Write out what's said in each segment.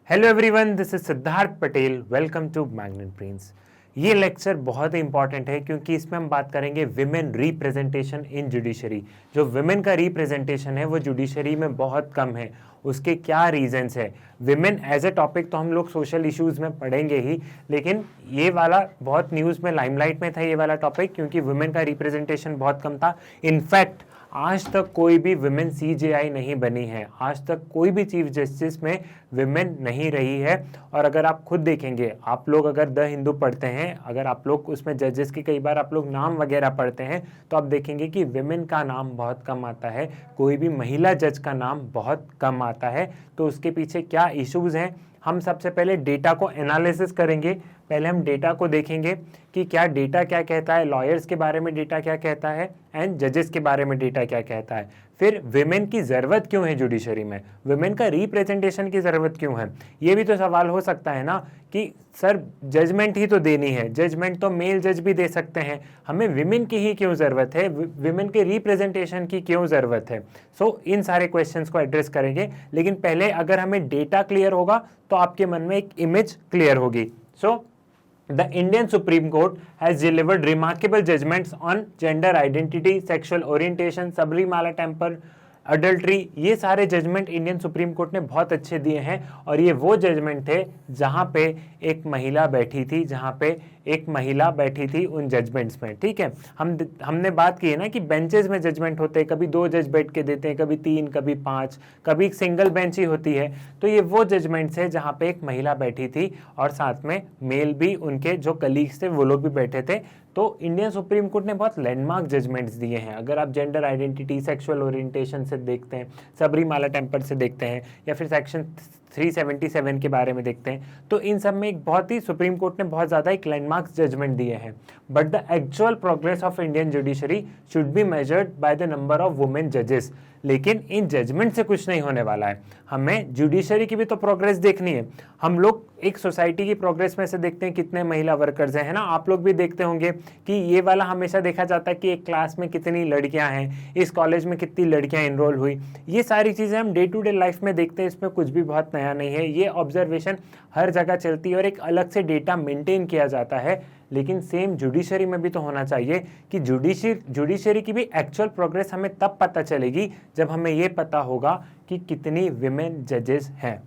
Hello everyone, this is Siddharth Patel. Welcome to Magnet Brains. ये lecture बहुत ही इंपॉर्टेंट है क्योंकि इसमें हम बात करेंगे विमेन रिप्रेजेंटेशन इन जुडिशरी। जो विमेन का रिप्रेजेंटेशन है वो जुडिशरी में बहुत कम है, उसके क्या रीजंस है। विमेन एज ए टॉपिक तो हम लोग सोशल इश्यूज में पढ़ेंगे ही, लेकिन ये वाला बहुत न्यूज़ में लाइमलाइट में था ये वाला टॉपिक, क्योंकि विमेन का रिप्रेजेंटेशन बहुत कम था। इनफैक्ट आज तक कोई भी विमेन सीजेआई नहीं बनी है, आज तक कोई भी चीफ जस्टिस में विमेन नहीं रही है। और अगर आप खुद देखेंगे, आप लोग अगर द हिंदू पढ़ते हैं, अगर आप लोग उसमें जजेस के कई बार आप लोग नाम वगैरह पढ़ते हैं, तो आप देखेंगे कि विमेन का नाम बहुत कम आता है, कोई भी महिला जज का नाम बहुत कम आता है। तो उसके पीछे क्या इश्यूज हैं, हम सबसे पहले डेटा को एनालिसिस करेंगे। पहले हम डेटा को देखेंगे कि क्या डेटा क्या कहता है, लॉयर्स के बारे में डेटा क्या कहता है एंड जजेस के बारे में डेटा क्या कहता है। फिर विमेन की ज़रूरत क्यों है जुडिशरी में, विमेन का रिप्रेजेंटेशन की ज़रूरत क्यों है। ये भी तो सवाल हो सकता है ना कि सर जजमेंट ही तो देनी है, जजमेंट तो मेल जज भी दे सकते हैं, हमें विमेन की ही क्यों ज़रूरत है, विमेन के रिप्रेजेंटेशन की क्यों ज़रूरत है। सो इन सारे क्वेश्चंस को एड्रेस करेंगे, लेकिन पहले अगर हमें डेटा क्लियर होगा तो आपके मन में एक इमेज क्लियर होगी। सो The Indian Supreme Court has delivered remarkable judgments on gender identity, sexual orientation, Sabarimala temple, adultery. ये सारे जजमेंट इंडियन सुप्रीम कोर्ट ने बहुत अच्छे दिए हैं। और ये वो जजमेंट थे जहाँ पे एक महिला बैठी थी, जहाँ पे एक महिला बैठी थी उन जजमेंट्स में। ठीक है, हमने बात की है ना कि बेंचेस में जजमेंट होते हैं, कभी 2 जज बैठ के देते हैं, कभी 3, कभी 5, कभी एक सिंगल बेंच ही होती है। तो ये वो जजमेंट्स है जहाँ पे एक महिला बैठी थी और साथ में मेल भी, उनके जो कलीग्स थे वो लोग भी बैठे थे। तो इंडियन सुप्रीम कोर्ट ने बहुत लैंडमार्क जजमेंट्स दिए हैं। अगर आप जेंडर आइडेंटिटी, सेक्सुअल ओरिएंटेशन से देखते हैं, सबरीमाला टेम्पल से देखते हैं, या फिर सेक्शन 377 के बारे में देखते हैं, तो इन सब में एक बहुत ही सुप्रीम कोर्ट ने बहुत ज़्यादा एक लैंडमार्क जजमेंट दिए हैं। But the actual progress of Indian judiciary should be measured by the number of women जजेस। लेकिन इन जजमेंट से कुछ नहीं होने वाला है, हमें जुडिशरी की भी तो प्रोग्रेस देखनी है। हम लोग एक सोसाइटी की प्रोग्रेस में से देखते हैं कितने महिला वर्कर्स हैं, है ना। आप लोग भी देखते होंगे कि ये वाला हमेशा देखा जाता है कि एक क्लास में कितनी लड़कियां हैं, इस कॉलेज में कितनी लड़कियां इनरोल हुई। ये सारी चीज़ें हम डे टू डे लाइफ में देखते हैं, इसमें कुछ भी बहुत नया नहीं है। ये ऑब्जर्वेशन हर जगह चलती है और एक अलग से डेटा मेंटेन किया जाता है। लेकिन सेम जुडिशरी में भी तो होना चाहिए कि जुडिशरी की भी एक्चुअल प्रोग्रेस हमें तब पता चलेगी जब हमें ये पता होगा कि कितनी विमेन जजेस हैं।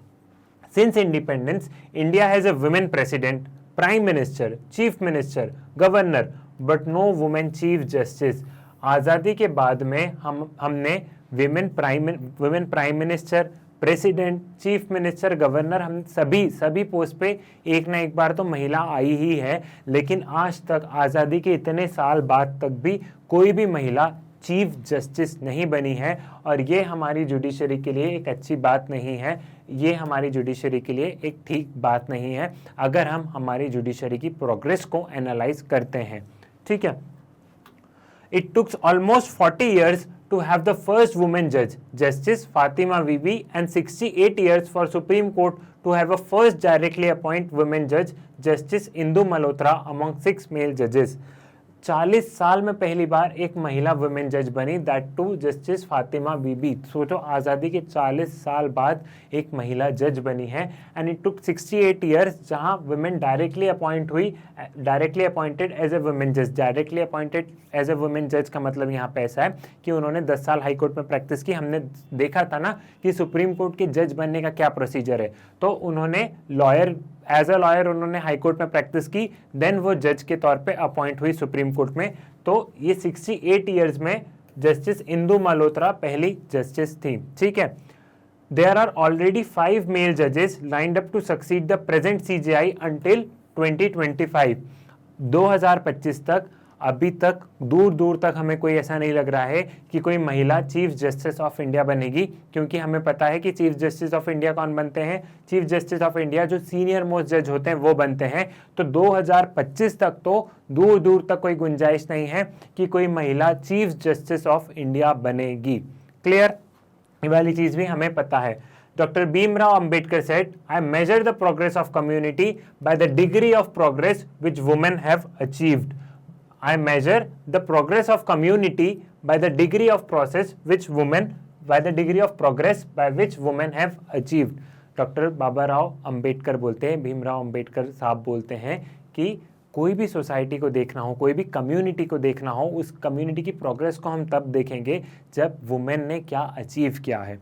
Since independence, India has a women president, prime minister, chief minister, governor, but no women chief justice. आज़ादी के बाद में हमने women prime minister, president, chief minister, governor, हम सभी पोस्ट पे एक ना एक बार तो महिला आई ही है। लेकिन आज तक आज़ादी के इतने साल बाद तक भी कोई भी महिला चीफ जस्टिस नहीं बनी है। और ये हमारी जुडिशरी के लिए एक अच्छी बात नहीं है, ये हमारी जुडिशरी के लिए एक ठीक बात नहीं है अगर हम हमारी जुडिशरी की प्रोग्रेस को एनालाइज करते हैं। ठीक है, It took almost 40 years to have the first woman judge, Justice Fatima Bibi, and 68 years for Supreme Court to have a first directly appointed woman judge, Justice Indu Malhotra, among 6 male judges. 40 साल में पहली बार एक महिला women जज बनी, that to justice Fatima बीबी। सोचो, आज़ादी के 40 साल बाद एक महिला जज बनी है। एंड इट टुक 68 ईयर्स, जहां women directly appointed as a women जज। Directly appointed as a women जज का मतलब यहाँ पे ऐसा है कि उन्होंने 10 साल हाई कोर्ट में प्रैक्टिस की। हमने देखा था ना कि सुप्रीम कोर्ट के जज बनने का क्या प्रोसीजर है। तो उन्होंने एज अ लॉयर उन्होंने हाई कोर्ट में प्रैक्टिस की, देन वो जज के तौर पे अपॉइंट हुई सुप्रीम कोर्ट में। तो ये 68 ईयर्स में जस्टिस इंदु मल्होत्रा पहली जस्टिस थी। ठीक है, देयर आर ऑलरेडी 5 मेल जजेस lined up to succeed the present CJI until 2025। 2025 तक, अभी तक दूर दूर तक हमें कोई ऐसा नहीं लग रहा है कि कोई महिला चीफ जस्टिस ऑफ इंडिया बनेगी, क्योंकि हमें पता है कि चीफ जस्टिस ऑफ इंडिया कौन बनते हैं, चीफ जस्टिस ऑफ इंडिया जो सीनियर मोस्ट जज होते हैं वो बनते हैं। तो 2025 तक तो दूर दूर तक कोई गुंजाइश नहीं है कि कोई महिला चीफ जस्टिस ऑफ इंडिया बनेगी। क्लियर, ये वाली चीज भी हमें पता है। Dr. Bhimrao Ambedkar said, I measure the progress of community by the degree of progress which women have achieved. I measure the progress of community by the degree of progress by which women have achieved. Doctor Baba Rao Ambedkar बोलते हैं, भीमराव अंबेडकर साहब बोलते हैं कि कोई भी society को देखना हो, कोई भी कम्युनिटी को देखना हो, उस कम्युनिटी की प्रोग्रेस को हम तब देखेंगे जब वुमेन ने क्या अचीव किया है।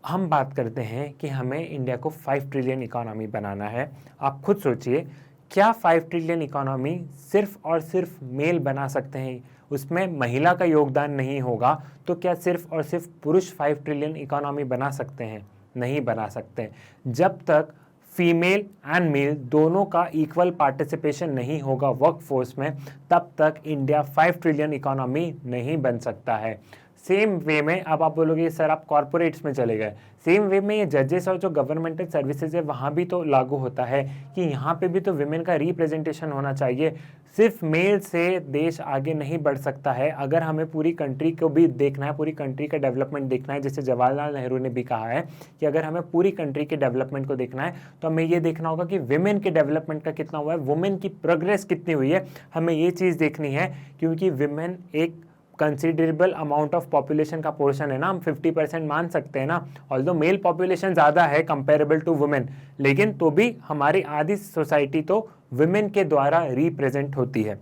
हम बात करते हैं कि हमें इंडिया को 5 ट्रिलियन इकोनॉमी बनाना है। आप खुद सोचिए, क्या 5 ट्रिलियन इकोनॉमी सिर्फ और सिर्फ मेल बना सकते हैं, उसमें महिला का योगदान नहीं होगा तो क्या सिर्फ और सिर्फ पुरुष 5 ट्रिलियन इकोनॉमी बना सकते हैं? नहीं बना सकते। जब तक फीमेल एंड मेल दोनों का इक्वल पार्टिसिपेशन नहीं होगा वर्कफोर्स में, तब तक इंडिया 5 ट्रिलियन इकोनॉमी नहीं बन सकता है। सेम वे में अब आप बोलोगे सर आप कॉर्पोरेट्स में चले गए, सेम वे में ये जजेस और जो गवर्नमेंटल सर्विसेज है वहाँ भी तो लागू होता है कि यहाँ पे भी तो विमेन का रिप्रेजेंटेशन होना चाहिए। सिर्फ मेल से देश आगे नहीं बढ़ सकता है। अगर हमें पूरी कंट्री को भी देखना है, पूरी कंट्री का डेवलपमेंट देखना है, जैसे जवाहरलाल नेहरू ने भी कहा है कि अगर हमें पूरी कंट्री के डेवलपमेंट को देखना है तो हमें ये देखना होगा कि विमेन के डेवलपमेंट का कितना हुआ है, वुमेन की प्रोग्रेस कितनी हुई है, हमें ये चीज़ देखनी है। क्योंकि विमेन एक कंसिडरेबल अमाउंट ऑफ पॉपुलेशन का पोर्शन है ना, हम 50% मान सकते हैं ना, ऑल्दो मेल पॉपुलेशन ज़्यादा है कंपेरेबल टू वुमेन, लेकिन तो भी हमारी आधी सोसाइटी तो वुमेन के द्वारा रिप्रेजेंट होती है।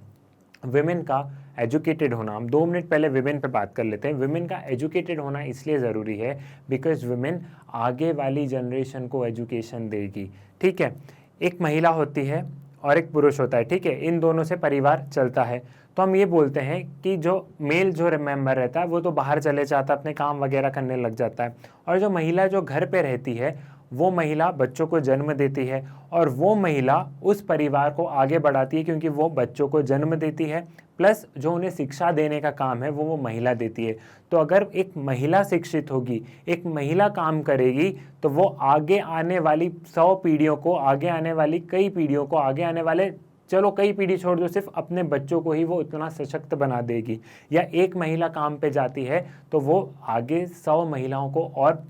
वुमेन का एजुकेटेड होना, हम 2 मिनट पहले वुमेन पे बात कर लेते हैं। वुमेन का एजुकेटेड होना इसलिए ज़रूरी है बिकॉज वुमेन आगे वाली जनरेशन को एजुकेशन देगी। ठीक है, एक महिला होती है और एक पुरुष होता है, ठीक है, इन दोनों से परिवार चलता है। तो हम ये बोलते हैं कि जो मेल जो मेंबर रहता है वो तो बाहर चले जाता है, अपने काम वगैरह करने लग जाता है, और जो महिला जो घर पे रहती है वो महिला बच्चों को जन्म देती है, और वो महिला उस परिवार को आगे बढ़ाती है क्योंकि वो बच्चों को जन्म देती है, प्लस जो उन्हें शिक्षा देने का काम है वो महिला देती है। तो अगर एक महिला शिक्षित होगी, एक महिला काम करेगी, तो वो आगे आने वाली 100 पीढ़ियों को, आगे आने वाली कई पीढ़ियों को, आगे आने वाले चलो कई पीढ़ी छोड़ दो, सिर्फ अपने बच्चों को ही वो उतना सशक्त बना देगी। या एक महिला काम पे जाती है तो वो आगे 100 महिलाओं को और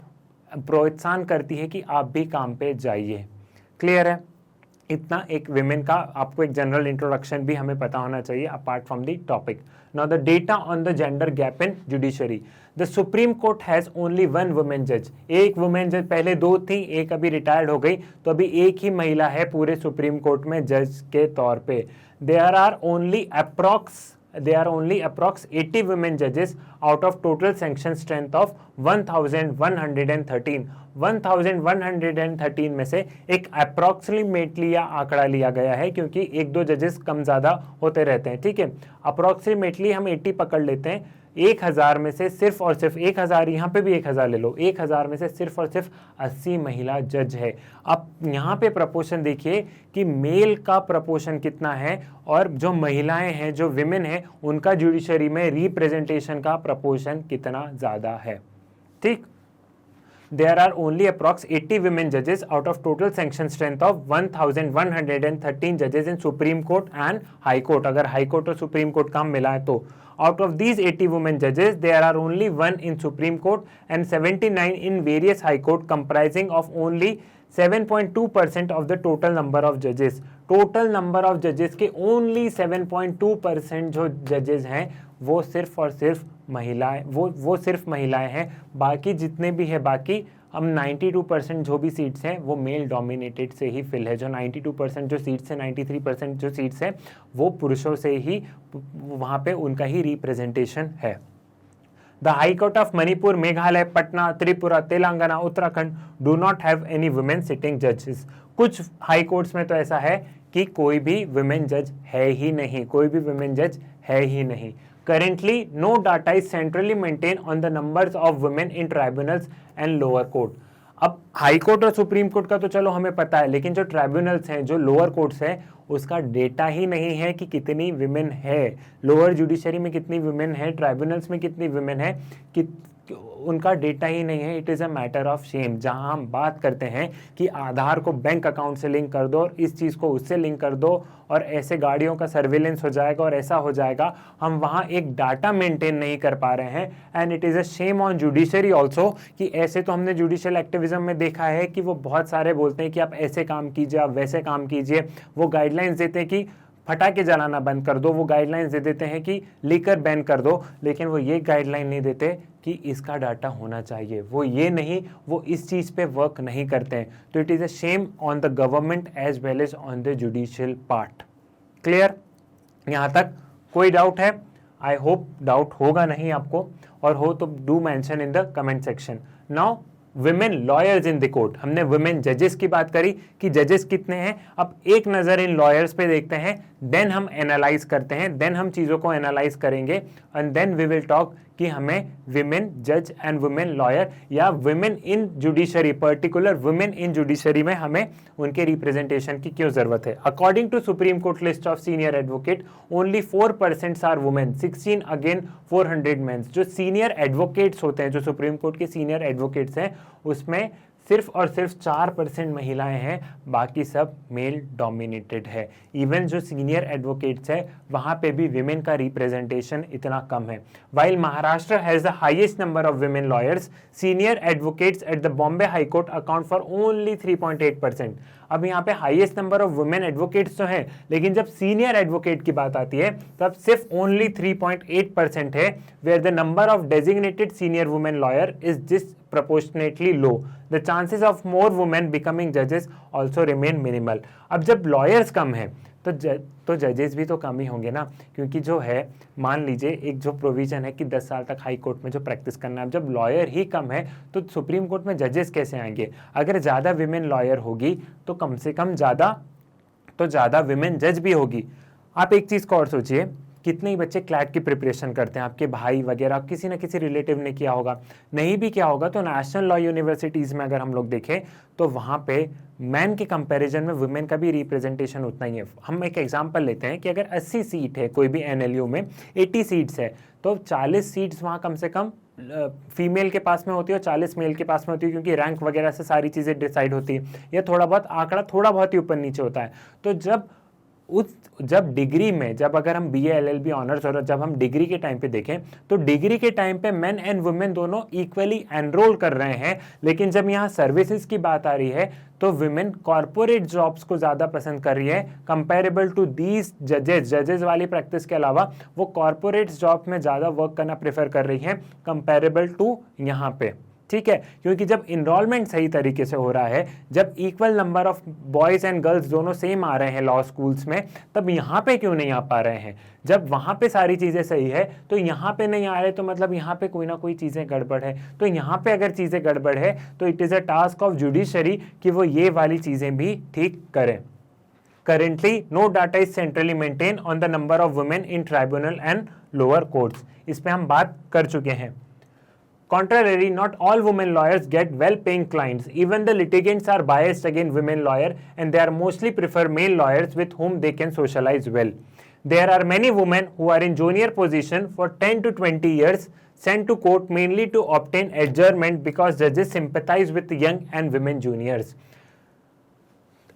प्रोत्साहन करती है कि आप भी काम पे जाइए। क्लियर है? इतना एक विमेन का आपको एक जनरल इंट्रोडक्शन भी हमें पता होना चाहिए apart from the topic. Now the data on the gender gap in judiciary. The supreme court has only 1 women जज। एक वुमेन जज, पहले 2 थी, एक अभी रिटायर्ड हो गई, तो अभी एक ही महिला है पूरे सुप्रीम कोर्ट में जज के तौर पे। There are only approx 80 women judges out of total sanction strength of 1113। 1113 में से एक अप्रॉक्सीमेटली आंकड़ा लिया गया है, क्योंकि 1-2 जजेस कम ज्यादा होते रहते हैं। ठीक है, अप्रॉक्सीमेटली हम 80 पकड़ लेते हैं। 1000 में से सिर्फ और सिर्फ 1000, यहाँ पे भी 1000 ले लो, 1000 में से सिर्फ और सिर्फ 80 महिला जज है। अब यहाँ पे प्रपोर्शन देखिए कि मेल का प्रपोर्शन कितना है और जो महिलाएं हैं, जो विमेन हैं, उनका जुडिशरी में रिप्रेजेंटेशन का प्रपोर्शन कितना ज्यादा है। ठीक, there are only approx 80 women judges out of total sanction strength of 1113 judges in Supreme Court and High Court। अगर High Court और Supreme Court का मिला है तो out of these 80 women judges there are only 1 in Supreme Court and 79 in various High Court, comprising of only 7.2% of the total number of judges। Total number of जजेस के only 7.2% जो जजेस हैं वो सिर्फ और सिर्फ महिलाएं, वो सिर्फ महिलाएं हैं। बाकी जितने भी है, बाकी हम 92% जो भी सीट्स हैं वो मेल डोमिनेटेड से ही फिल है। जो 92% जो सीट्स हैं, 93% जो सीट्स हैं वो पुरुषों से ही, वहाँ पे उनका ही रिप्रेजेंटेशन है। The high court of Manipur, Meghalaya, Patna, Tripura, Telangana, Uttarakhand do not have any women sitting जजेस। कुछ हाई कोर्ट्स में तो ऐसा है कि कोई भी वुमेन जज है ही नहीं, कोई भी वुमेन जज है ही नहीं। Currently, no data is centrally maintained on the numbers of women in tribunals and lower court। अब हाई कोर्ट और सुप्रीम कोर्ट का तो चलो हमें पता है, लेकिन जो ट्राइब्यूनल्स हैं, जो लोअर कोर्ट्स हैं, उसका डेटा ही नहीं है कि कितनी विमेन है, लोअर जुडिशरी में कितनी विमेन है, ट्राइब्यूनल्स में कितनी विमेन है, कि उनका डेटा ही नहीं है। It is a matter of shame. जहां हम बात करते हैं कि आधार को बैंक अकाउंट से लिंक कर दो और इस चीज़ को उससे लिंक कर दो और ऐसे गाड़ियों का सर्वेलेंस हो जाएगा और ऐसा हो जाएगा, हम वहां एक डाटा मेंटेन नहीं कर पा रहे हैं। And it is a shame on judiciary also कि ऐसे तो हमने जुडिशियल एक्टिविज्म में देखा है कि वो बहुत सारे बोलते हैं कि आप ऐसे काम कीजिए, आप वैसे काम कीजिए, वो गाइडलाइंस देते हैं कि पटाखे जलाना बंद कर दो, वो गाइडलाइंस दे देते हैं कि लीकर बैन कर दो, लेकिन वो ये गाइडलाइन नहीं देते कि इसका डाटा होना चाहिए, वो ये नहीं, वो इस चीज़ पे वर्क नहीं करते हैं। तो it is a shame on the government as well as on the judicial part. Clear? यहाँ तक कोई डाउट है? आई होप डाउट होगा नहीं आपको, और हो तो do mention in the comment section. Now women lawyers in the court, हमने विमेन जजेस की बात करी कि जजेस कितने हैं। अब एक नज़र इन लॉयर्स पे देखते हैं, देन हम एनालाइज करते हैं, देन हम चीज़ों को एनालाइज करेंगे, and then we will talk कि हमें विमेन जज एंड वुमेन लॉयर या women in judiciary, particular women in judiciary में हमें उनके रिप्रेजेंटेशन की क्यों जरूरत है। According to Supreme Court list of senior advocate only 4% are women, 16 again 400 mens. जो सीनियर एडवोकेट्स होते हैं, जो सुप्रीम कोर्ट के सीनियर एडवोकेट्स हैं, उसमें सिर्फ और सिर्फ 4% महिलाएं हैं, बाकी सब मेल डोमिनेटेड है। इवन जो सीनियर एडवोकेट्स है वहां पे भी विमेन का रिप्रेजेंटेशन इतना कम है। While Maharashtra has the highest number of women lawyers, senior advocates at the Bombay high court account for only 3.8%। अब यहाँ पे highest number of women advocates तो हैं, लेकिन जब सीनियर एडवोकेट की बात आती है तब सिर्फ ओनली 3.8% है, where the number of designated senior women lawyer is disproportionately low. The chances of more women becoming judges also remain minimal. अब जब लॉयर्स कम है तो जजेस भी तो कम ही होंगे ना, क्योंकि जो है मान लीजिए एक जो प्रोविजन है कि 10 साल तक हाई कोर्ट में जो प्रैक्टिस करना है, जब लॉयर ही कम है तो सुप्रीम कोर्ट में जजेस कैसे आएंगे। अगर ज़्यादा विमेन लॉयर होगी तो कम से कम ज़्यादा विमेन जज भी होगी। आप एक चीज़ को और सोचिए, कितने ही बच्चे क्लैट की प्रिपरेशन करते हैं, आपके भाई वगैरह किसी न किसी रिलेटिव ने किया होगा, नहीं भी किया होगा तो नेशनल लॉ यूनिवर्सिटीज़ में अगर हम लोग देखें तो वहाँ पे मैन के कंपैरिजन में वुमेन का भी रिप्रेजेंटेशन उतना ही है। हम एक एग्जांपल लेते हैं कि अगर 80 सीट है कोई भी एनएलयू में, 80 सीट्स है तो 40 सीट्स वहाँ कम से कम फीमेल के पास में होती है और 40 मेल के पास में होती है, क्योंकि रैंक वगैरह से सारी चीज़ें डिसाइड होती है। यह थोड़ा बहुत आंकड़ा थोड़ा बहुत ही ऊपर नीचे होता है। तो जब डिग्री में, जब अगर हम बीए एलएलबी ऑनर्स और जब हम डिग्री के टाइम पे देखें तो डिग्री के टाइम पे मेन एंड वुमेन दोनों इक्वली एनरोल कर रहे हैं, लेकिन जब यहाँ सर्विसेज की बात आ रही है तो विमेन कॉर्पोरेट जॉब्स को ज़्यादा पसंद कर रही है कंपेरेबल टू दीज जजेस वाली प्रैक्टिस के अलावा वो कॉर्पोरेट जॉब में ज़्यादा वर्क करना प्रेफर कर रही है कंपेरेबल टू यहाँ पे। ठीक है, क्योंकि जब इनरोलमेंट सही तरीके से हो रहा है, जब equal number of boys and girls दोनों सेम आ रहे हैं लॉ स्कूल्स में, तब यहाँ पे क्यों नहीं आ पा रहे हैं। जब वहाँ पे सारी चीज़ें सही है तो यहाँ पे नहीं आ रहे, तो मतलब यहाँ पे कोई ना कोई चीज़ें गड़बड़ है। तो यहाँ पे अगर चीज़ें गड़बड़ है तो it is a task of judiciary कि वो ये वाली चीज़ें भी ठीक करें। Currently, no data is centrally maintained on the number of women in tribunal and lower courts. इस पे हम बात कर चुके हैं। Contrarily, not all women lawyers get well-paying clients. Even the litigants are biased against women lawyers, and they are mostly prefer male lawyers with whom they can socialize well. There are many women who are in junior position for 10 to 20 years, sent to court mainly to obtain adjournment because judges sympathize with young and women juniors.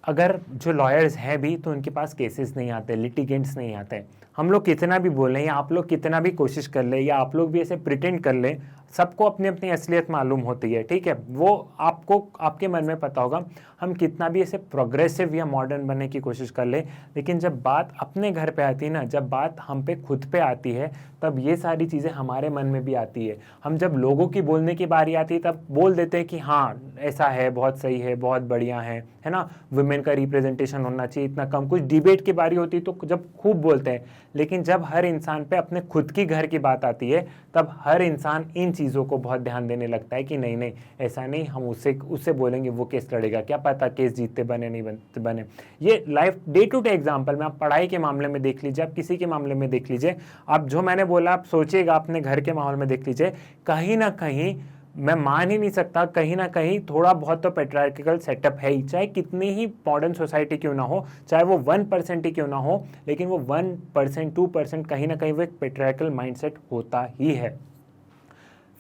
अगर जो lawyers हैं भी तो उनके पास cases नहीं आते, litigants नहीं आते। हम लोग कितना भी बोल लें या आप लोग कितना भी कोशिश कर ले या आप लोग भी ऐसे प्रिटेंड कर लें, सबको अपनी अपनी असलियत मालूम होती है। ठीक है, वो आपको आपके मन में पता होगा। हम कितना भी ऐसे प्रोग्रेसिव या मॉडर्न बनने की कोशिश कर ले, लेकिन जब बात अपने घर पे आती है ना, जब बात हम पे खुद पे आती है, तब ये सारी चीज़ें हमारे मन में भी आती है। हम जब लोगों की बोलने की बारी आती है तब बोल देते हैं कि हाँ ऐसा है, बहुत सही है, बहुत बढ़िया है ना, वुमेन का रिप्रेजेंटेशन होना चाहिए इतना कम। कुछ डिबेट की बारी होती है तो जब खूब बोलते हैं, लेकिन जब हर इंसान पे अपने खुद की घर की बात आती है तब हर इंसान इन चीज़ों को बहुत ध्यान देने लगता है कि नहीं नहीं ऐसा नहीं, हम उससे बोलेंगे वो केस लड़ेगा, क्या पता केस जीतते बने नहीं बने। ये life day to day example में आप पढ़ाई के मामले में देख लीजिए, आप किसी के मामले में देख लीजिए, आप जो मैंने बोला आप सोचिएगा, अपने घर के माहौल में देख लीजिए, कहीं ना कहीं मैं मान ही नहीं सकता, कहीं ना कहीं थोड़ा बहुत तो पेट्रियार्कल सेटअप है ही। चाहे कितनी ही मॉडर्न सोसाइटी क्यों ना हो, चाहे वो 1% ही क्यों ना हो, लेकिन वो 1% 2% कहीं ना कहीं वो एक पेट्रियार्कल माइंडसेट होता ही है।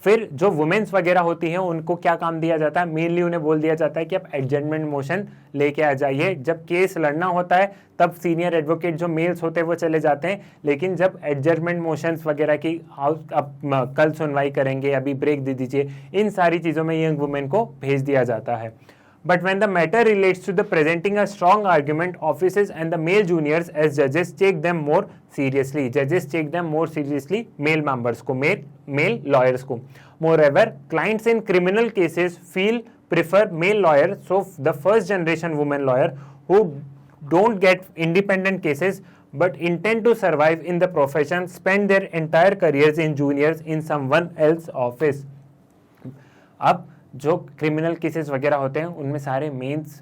फिर जो वुमेन्स वगैरह होती हैं उनको क्या काम दिया जाता है, मेनली उन्हें बोल दिया जाता है कि आप एडजमेंट मोशन लेके आ जाइए। जब केस लड़ना होता है तब सीनियर एडवोकेट जो मेल्स होते हैं वो चले जाते हैं, लेकिन जब एडजमेंट मोशंस वगैरह की अब कल सुनवाई करेंगे, अभी ब्रेक दे दीजिए, इन सारी चीज़ों में यंग वुमेन को भेज दिया जाता है। But when the matter relates to the presenting a strong argument, officers and the male juniors as judges take them more seriously. Judges take them more seriously, male members को, male lawyers को. Moreover, clients in criminal cases prefer male lawyers. So the first generation women lawyer who don't get independent cases but intend to survive in the profession spend their entire careers in juniors in someone else's office. अब जो criminal cases वगैरह होते हैं उनमें सारे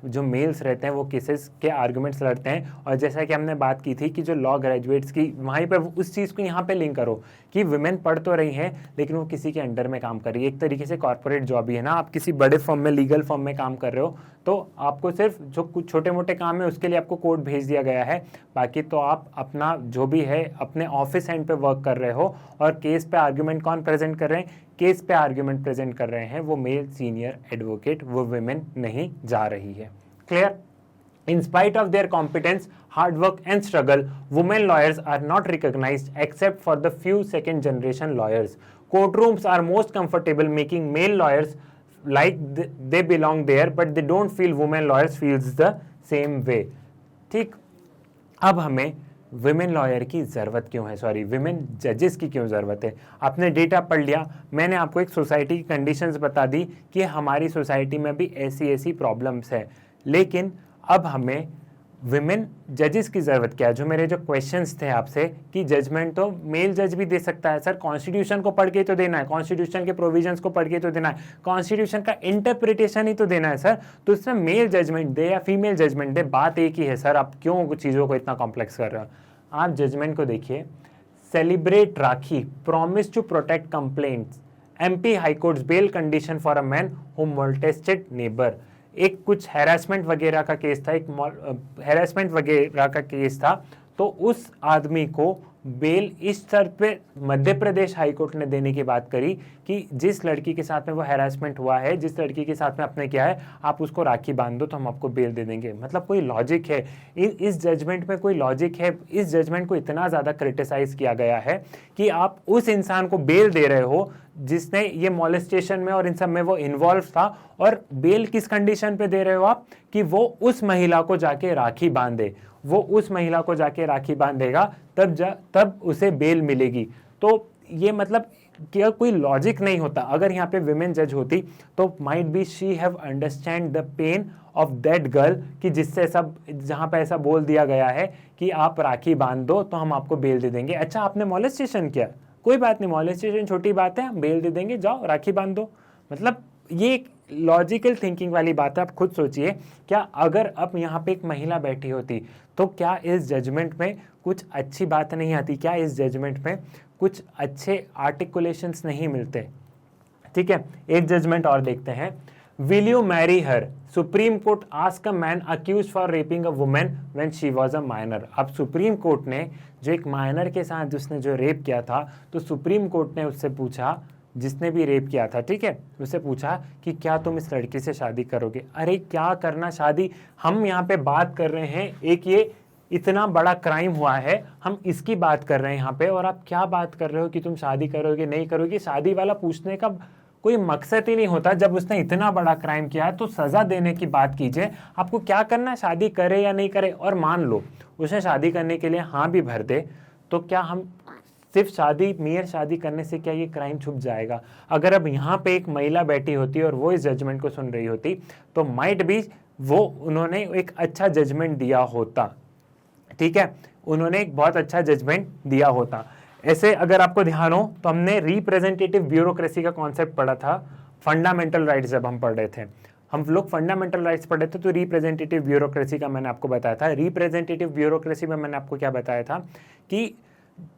जो mails रहते हैं वो केसेस के आर्गुमेंट्स लड़ते हैं. और जैसा कि हमने बात की थी कि जो लॉ ग्रेजुएट्स की, वहीं पर उस चीज़ को यहाँ पे लिंक करो कि वुमेन पढ़ तो रही हैं लेकिन वो किसी के अंडर में काम कर रही है. एक तरीके से कॉर्पोरेट जॉब ही है ना. आप किसी बड़े फर्म में, लीगल फर्म में काम कर रहे हो तो आपको सिर्फ जो कुछ छोटे मोटे काम है उसके लिए आपको कोर्ट भेज दिया गया है, बाकी तो आप अपना जो भी है अपने ऑफिस एंड पे वर्क कर रहे हो. और केस पे आर्ग्यूमेंट कौन प्रेजेंट कर रहे हैं? केस पे आर्ग्यूमेंट प्रेजेंट कर रहे हैं वो मेल सीनियर एडवोकेट, वो विमेन नहीं जा रही है. Clear? In spite of their competence, hard work and struggle, women lawyers are not recognized except for the few second generation lawyers. Courtrooms are most comfortable making male lawyers like they belong there, but they don't feel women lawyers feels the same way. ठीक, अब हमें women lawyer की ज़रूरत क्यों है, sorry women जजेस की क्यों ज़रूरत है. आपने डेटा पढ़ लिया, मैंने आपको एक सोसाइटी की कंडीशंस बता दी कि हमारी सोसाइटी में भी ऐसी प्रॉब्लम्स है, लेकिन अब हमें विमेन जजेस की ज़रूरत क्या है. जो मेरे जो क्वेश्चंस थे आपसे कि जजमेंट तो मेल जज भी दे सकता है सर, कॉन्स्टिट्यूशन को पढ़ के तो देना है, कॉन्स्टिट्यूशन के प्रोविजंस को पढ़ के तो देना है, कॉन्स्टिट्यूशन का इंटरप्रिटेशन ही तो देना है सर, तो इसमें मेल जजमेंट दे या फीमेल जजमेंट दे, बात एक ही है सर. आप क्यों चीज़ों को इतना कॉम्प्लेक्स कर रहे हो. आप जजमेंट को देखिए. Celebrate Rakhi, promise to protect complaints, MP high courts bail condition for a man who molested neighbour. एक कुछ हैरेसमेंट वगैरह का केस था, एक हैरेसमेंट वगैरह का केस था, तो उस आदमी को बेल इस शर्त पे मध्य प्रदेश हाई कोर्ट ने देने की बात करी कि जिस लड़की के साथ में वो हैरेसमेंट हुआ है, जिस लड़की के साथ में आपने किया है, आप उसको राखी बांध दो तो हम आपको बेल दे देंगे. मतलब कोई लॉजिक है इस जजमेंट में, कोई लॉजिक है. इस जजमेंट को इतना ज़्यादा क्रिटिसाइज किया गया है कि आप उस इंसान को बेल दे रहे हो जिसने ये मॉलेस्टेशन में और इन सब में वो इन्वॉल्व था, और बेल किस कंडीशन पे दे रहे हो आप कि वो उस महिला को जाके राखी बांधे, वो उस महिला को जाके राखी बांधेगा तब उसे बेल मिलेगी. तो ये मतलब क्या कोई लॉजिक नहीं होता. अगर यहाँ पे विमेन जज होती तो might be she have understand the pain of that girl कि जिससे सब जहाँ पे ऐसा बोल दिया गया है कि आप राखी बांध दो तो हम आपको बेल दे देंगे. अच्छा आपने मॉलेस्टेशन किया, कोई बात नहीं, मॉलेस्टेशन छोटी बात है, हम बेल दे देंगे, जाओ राखी बांध दो. मतलब ये एक लॉजिकल थिंकिंग वाली बात है. आप खुद सोचिए, क्या अगर अब यहाँ पे एक महिला बैठी होती तो क्या इस जजमेंट में कुछ अच्छी बात नहीं आती, क्या इस जजमेंट में कुछ अच्छे आर्टिकुलेशंस नहीं मिलते. ठीक है, एक जजमेंट और देखते हैं. Will you marry her, Supreme Court ask a man accuse for raping a women when she was a minor. अब सुप्रीम कोर्ट ने जो एक माइनर के साथ जिसने जो रेप किया था, तो सुप्रीम कोर्ट ने उससे पूछा, जिसने भी रेप किया था, ठीक है, उससे पूछा कि क्या तुम इस लड़की से शादी करोगे. अरे क्या करना शादी, हम यहाँ पे बात कर रहे हैं, एक ये इतना बड़ा क्राइम हुआ है, हम इसकी बात कर रहे हैं यहाँ पे, और आप क्या बात कर रहे हो कि तुम शादी करोगे नहीं करोगे. शादी वाला पूछने का कोई मकसद ही नहीं होता. जब उसने इतना बड़ा क्राइम किया है तो सज़ा देने की बात कीजिए. आपको क्या करना, शादी करे या नहीं करे. और मान लो उसने शादी करने के लिए हाँ भी भर दे, तो क्या हम सिर्फ शादी, मेयर शादी करने से क्या ये क्राइम छुप जाएगा. अगर अब यहाँ पे एक महिला बैठी होती और वो इस जजमेंट को सुन रही होती तो माइट बी वो उन्होंने एक अच्छा जजमेंट दिया होता. ठीक है, उन्होंने एक बहुत अच्छा जजमेंट दिया होता. ऐसे अगर आपको ध्यान हो तो हमने रिप्रेजेंटेटिव ब्यूरोक्रेसी का कॉन्सेप्ट पढ़ा था फंडामेंटल राइट्स. जब हम पढ़ रहे थे, हम लोग फंडामेंटल राइट्स पढ़ रहे थे, तो रिप्रेजेंटेटिव ब्यूरोक्रेसी का मैंने आपको बताया था. रिप्रेजेंटेटिव ब्यूरोक्रेसी में मैंने आपको क्या बताया था कि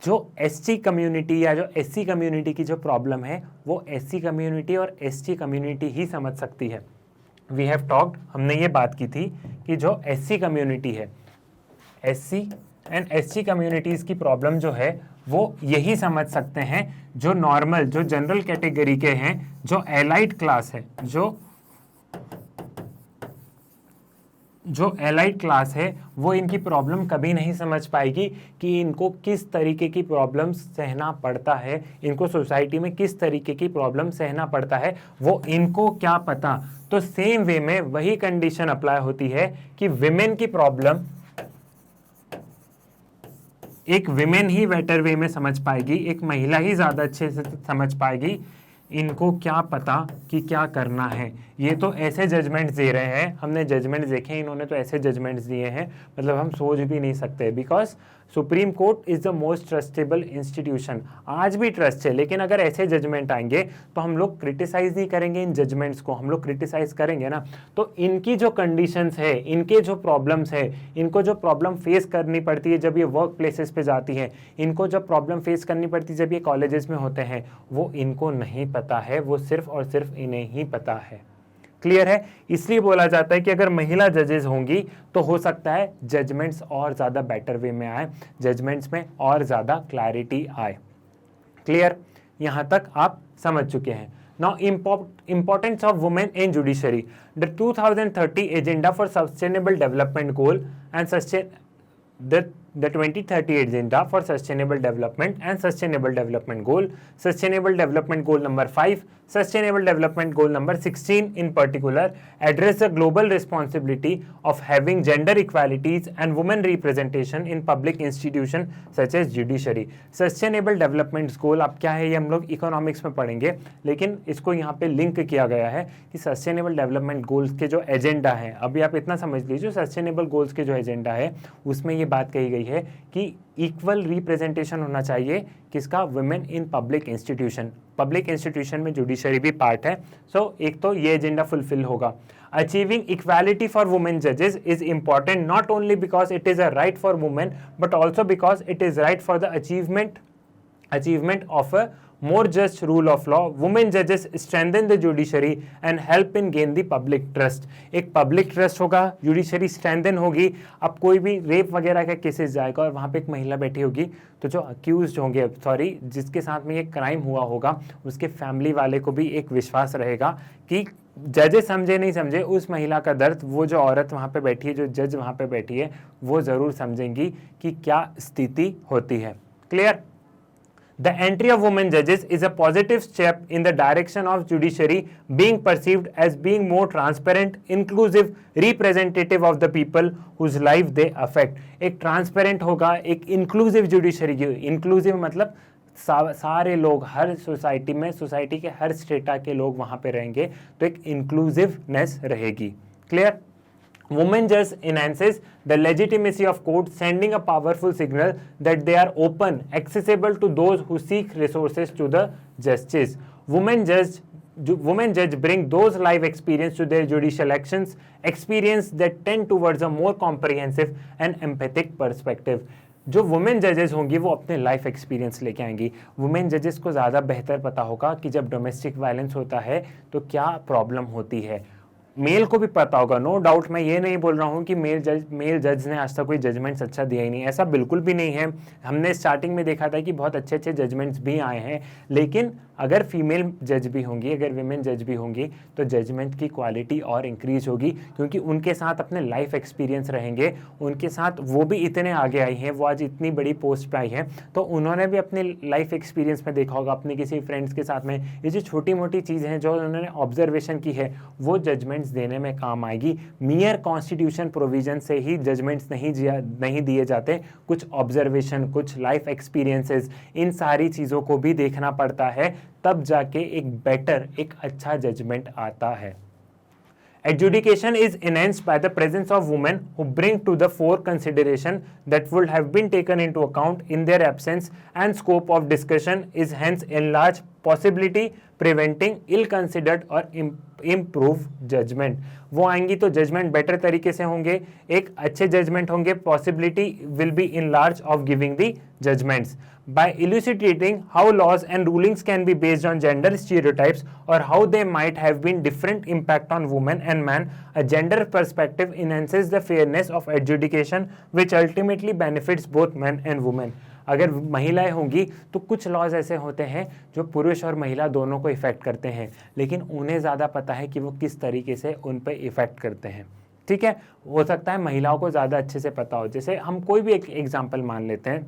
जो SC कम्युनिटी या जो SC कम्युनिटी की जो प्रॉब्लम है वो SC कम्युनिटी और ST कम्युनिटी ही समझ सकती है. वी हैव टॉक्ड, हमने ये बात की थी कि जो SC कम्युनिटी है, SC एंड ST कम्युनिटीज़ की प्रॉब्लम जो है वो यही समझ सकते हैं जो नॉर्मल, जो जनरल कैटेगरी के हैं, जो एलाइट क्लास है, जो जो एलाइड क्लास है वो इनकी प्रॉब्लम कभी नहीं समझ पाएगी कि इनको किस तरीके की प्रॉब्लम सहना पड़ता है, इनको सोसाइटी में किस तरीके की प्रॉब्लम सहना पड़ता है, वो इनको क्या पता। तो सेम वे में वही कंडीशन अप्लाई होती है कि विमेन की प्रॉब्लम एक विमेन ही बेटर वे में समझ पाएगी, एक महिला ही ज़्यादा अच्छे से समझ पाएगी। इनको क्या पता कि क्या करना है। ये तो ऐसे जजमेंट्स दे रहे हैं, हमने जजमेंट्स देखे, इन्होंने तो ऐसे जजमेंट्स दिए हैं, मतलब हम सोच भी नहीं सकते। Because supreme court is the most trustable institution, आज भी ट्रस्ट है, लेकिन अगर ऐसे जजमेंट आएंगे तो हम लोग क्रिटिसाइज नहीं करेंगे इन जजमेंट्स को, हम लोग क्रिटिसाइज करेंगे ना। तो इनकी जो कंडीशंस है, इनके जो प्रॉब्लम्स है, इनको जो प्रॉब्लम फेस करनी पड़ती है जब ये वर्क प्लेसेस पे जाती हैं, इनको जब प्रॉब्लम फेस करनी पड़ती है जब ये कॉलेजेस में होते हैं, वो इनको नहीं पता है, वो सिर्फ और सिर्फ इन्हें ही पता है। क्लियर है? इसलिए बोला जाता है कि अगर महिला जजेस होंगी तो हो सकता है जजमेंट्स और ज्यादा बेटर वे में आए, जजमेंट्स में और ज्यादा क्लैरिटी आए। क्लियर? यहां तक आप समझ चुके हैं। Now importance of women in judiciary. The 2030 agenda for sustainable development goal and the 2030 agenda for sustainable development and sustainable development goal, sustainable development goal number 5, sustainable development goal number 16 in particular address the global responsibility of having gender equalities and women representation in public institution such as judiciary. sustainable development goal अब क्या है ये हम लोग economics में पढ़ेंगे, लेकिन इसको यहाँ पे लिंक किया गया है कि सस्टेनेबल डेवलपमेंट गोल्स के जो एजेंडा है, अभी आप इतना समझ लीजिए, सस्टेनेबल गोल्स के जो एजेंडा है उसमें ये बात कही गई है कि इक्वल रिप्रेजेंटेशन होना चाहिए किसका, women in public institution. Public institution में जुडिशरी भी पार्ट है। सो एक तो ये एजेंडा फुलफिल होगा। अचीविंग इक्वालिटी फॉर वुमेन जजेस is important not only because it is a right for women but also because it is right for the achievement of a more just rule of law. Women judges strengthen the judiciary and help in gain the public trust. एक public trust होगा, judiciary strengthen होगी। अब कोई भी rape वगैरह का cases जाएगा और वहाँ पे एक महिला बैठी होगी, तो जो अक्यूज होंगे, सॉरी जिसके साथ में ये क्राइम हुआ होगा, उसके फैमिली वाले को भी एक विश्वास रहेगा कि जजेस समझे नहीं समझे, उस महिला का दर्द वो जो औरत वहाँ पे बैठी है, जो जज वहाँ पे बैठी है, वो ज़रूर समझेंगी कि क्या स्थिति होती है। Clear? The entry of women judges is a positive step in the direction of judiciary being perceived as being more transparent, inclusive, representative of the people whose life they affect. एक ट्रांसपेरेंट होगा, एक inclusive judiciary की, inclusive मतलब सारे लोग, हर society में, society के हर strata के लोग वहां पे रहेंगे, तो एक इंक्लूसिवनेस रहेगी। Clear? Women judge enhances the legitimacy of court, sending a powerful signal that they are open, accessible to those who seek resources to the justice. Women judge bring those life experience to their judicial actions, experience that tend towards a more comprehensive and empathic perspective. जो women जजेस होंगी वो अपने life experience लेके आएंगी। Women जजेस को ज़्यादा बेहतर पता होगा कि जब डोमेस्टिक वायलेंस होता है तो क्या प्रॉब्लम होती है। मेल को भी पता होगा, नो डाउट। मैं ये नहीं बोल रहा हूँ कि मेल जज ने आज तक कोई जजमेंट्स अच्छा दिया ही नहीं, ऐसा बिल्कुल भी नहीं है। हमने स्टार्टिंग में देखा था कि बहुत अच्छे अच्छे जजमेंट्स भी आए हैं, लेकिन अगर फीमेल जज भी होंगी, अगर विमेन जज भी होंगी, तो जजमेंट की क्वालिटी और इंक्रीज होगी, क्योंकि उनके साथ अपने लाइफ एक्सपीरियंस रहेंगे, उनके साथ वो भी इतने आगे आई हैं, वो आज इतनी बड़ी पोस्ट पे आई हैं, तो उन्होंने भी अपने लाइफ एक्सपीरियंस में देखा होगा, अपने किसी फ्रेंड्स के साथ में, ये जो छोटी मोटी चीज़ें हैं जो उन्होंने ऑब्जर्वेशन की है, वो जजमेंट्स देने में काम आएगी। मियर कॉन्स्टिट्यूशन प्रोविजन से ही जजमेंट्स नहीं दिए जाते, कुछ ऑब्जर्वेशन, कुछ लाइफ एक्सपीरियंसेस, इन सारी चीज़ों को भी देखना पड़ता है, तब जाके एक अच्छा जजमेंट आता है। Adjudication is enhanced by the presence of women who bring to the fore consideration that would have been taken into account in their absence, and scope of discussion is hence enlarged, possibility preventing ill-considered और improve judgment. वो आएंगी तो judgement better तरीके से होंगे, एक अच्छे judgment होंगे, possibility will be in large of giving the judgments by elucidating how laws and rulings can be based on gender stereotypes or how they might have been different impact on women and men. A gender perspective enhances the fairness of adjudication, which ultimately benefits both men and women. अगर महिलाएं होंगी तो कुछ laws ऐसे होते हैं जो पुरुष और महिला दोनों को इफेक्ट करते हैं, लेकिन उन्हें ज़्यादा पता है कि वो किस तरीके से उन पर इफेक्ट करते हैं। ठीक है, हो सकता है महिलाओं को ज़्यादा अच्छे से पता हो। जैसे हम कोई भी एक एग्जाम्पल मान लेते हैं,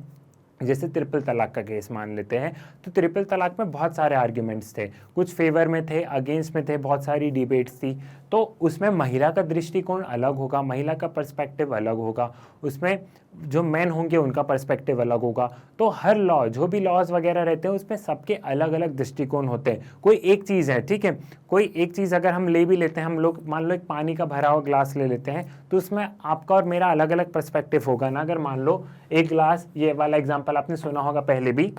जैसे ट्रिपल तलाक का केस मान लेते हैं, तो ट्रिपल तलाक में बहुत सारे आर्ग्यूमेंट्स थे, कुछ फेवर में थे, अगेंस्ट में थे, बहुत सारी डिबेट्स थी। तो उसमें महिला का दृष्टिकोण अलग होगा, महिला का पर्सपेक्टिव अलग होगा, उसमें जो मैन होंगे उनका पर्सपेक्टिव अलग होगा। तो हर लॉ, जो भी लॉज वगैरह रहते हैं, उसमें सबके अलग अलग दृष्टिकोण होते हैं। कोई एक चीज़ है, ठीक है, कोई एक चीज़ अगर हम ले भी लेते हैं, हम लोग मान लो एक पानी का भरा हुआ ग्लास ले लेते हैं, तो उसमें आपका और मेरा अलग अलग पर्सपेक्टिव होगा ना। अगर मान लो एक ग्लास, ये वाला एग्जाम्पल आपने सुना होगा पहले भी,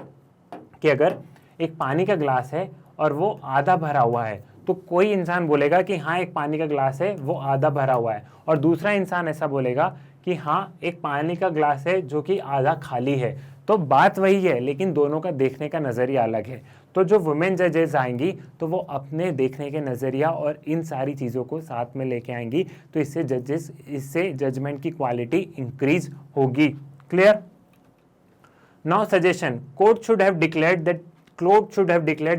कि अगर एक पानी का ग्लास है और वो आधा भरा हुआ है, तो कोई इंसान बोलेगा कि हाँ एक पानी का ग्लास है, वो आधा भरा हुआ है, और दूसरा इंसान ऐसा बोलेगा कि हाँ एक पानी का ग्लास है जो कि आधा खाली है। तो बात वही है, लेकिन दोनों का देखने का नज़रिया अलग है। तो जो वुमेन जजेस आएंगी तो वो अपने देखने के नज़रिया और इन सारी चीज़ों को साथ में लेके आएंगी, तो इससे जजमेंट की क्वालिटी इंक्रीज होगी। Clear? Now suggestion: court should have declared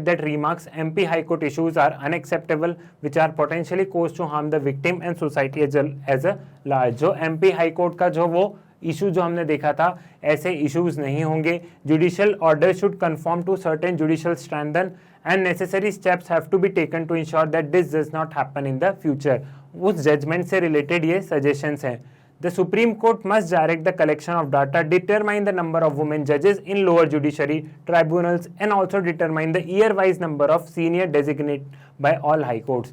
that remarks MP High Court issues are unacceptable, which are potentially cause to harm the victim and society as a large. जो MP High Court का जो वो issue जो हमने देखा था, ऐसे issues नहीं होंगे। Judicial order should confirm to certain judicial standard and necessary steps have to be taken to ensure that this does not happen in the future. उस जजमेंट से रिलेटेड ये सजेशंस हैं। The Supreme Court must direct the collection of data, determine the number of women judges in lower judiciary tribunals, and also determine the year-wise number of senior designate by all high courts.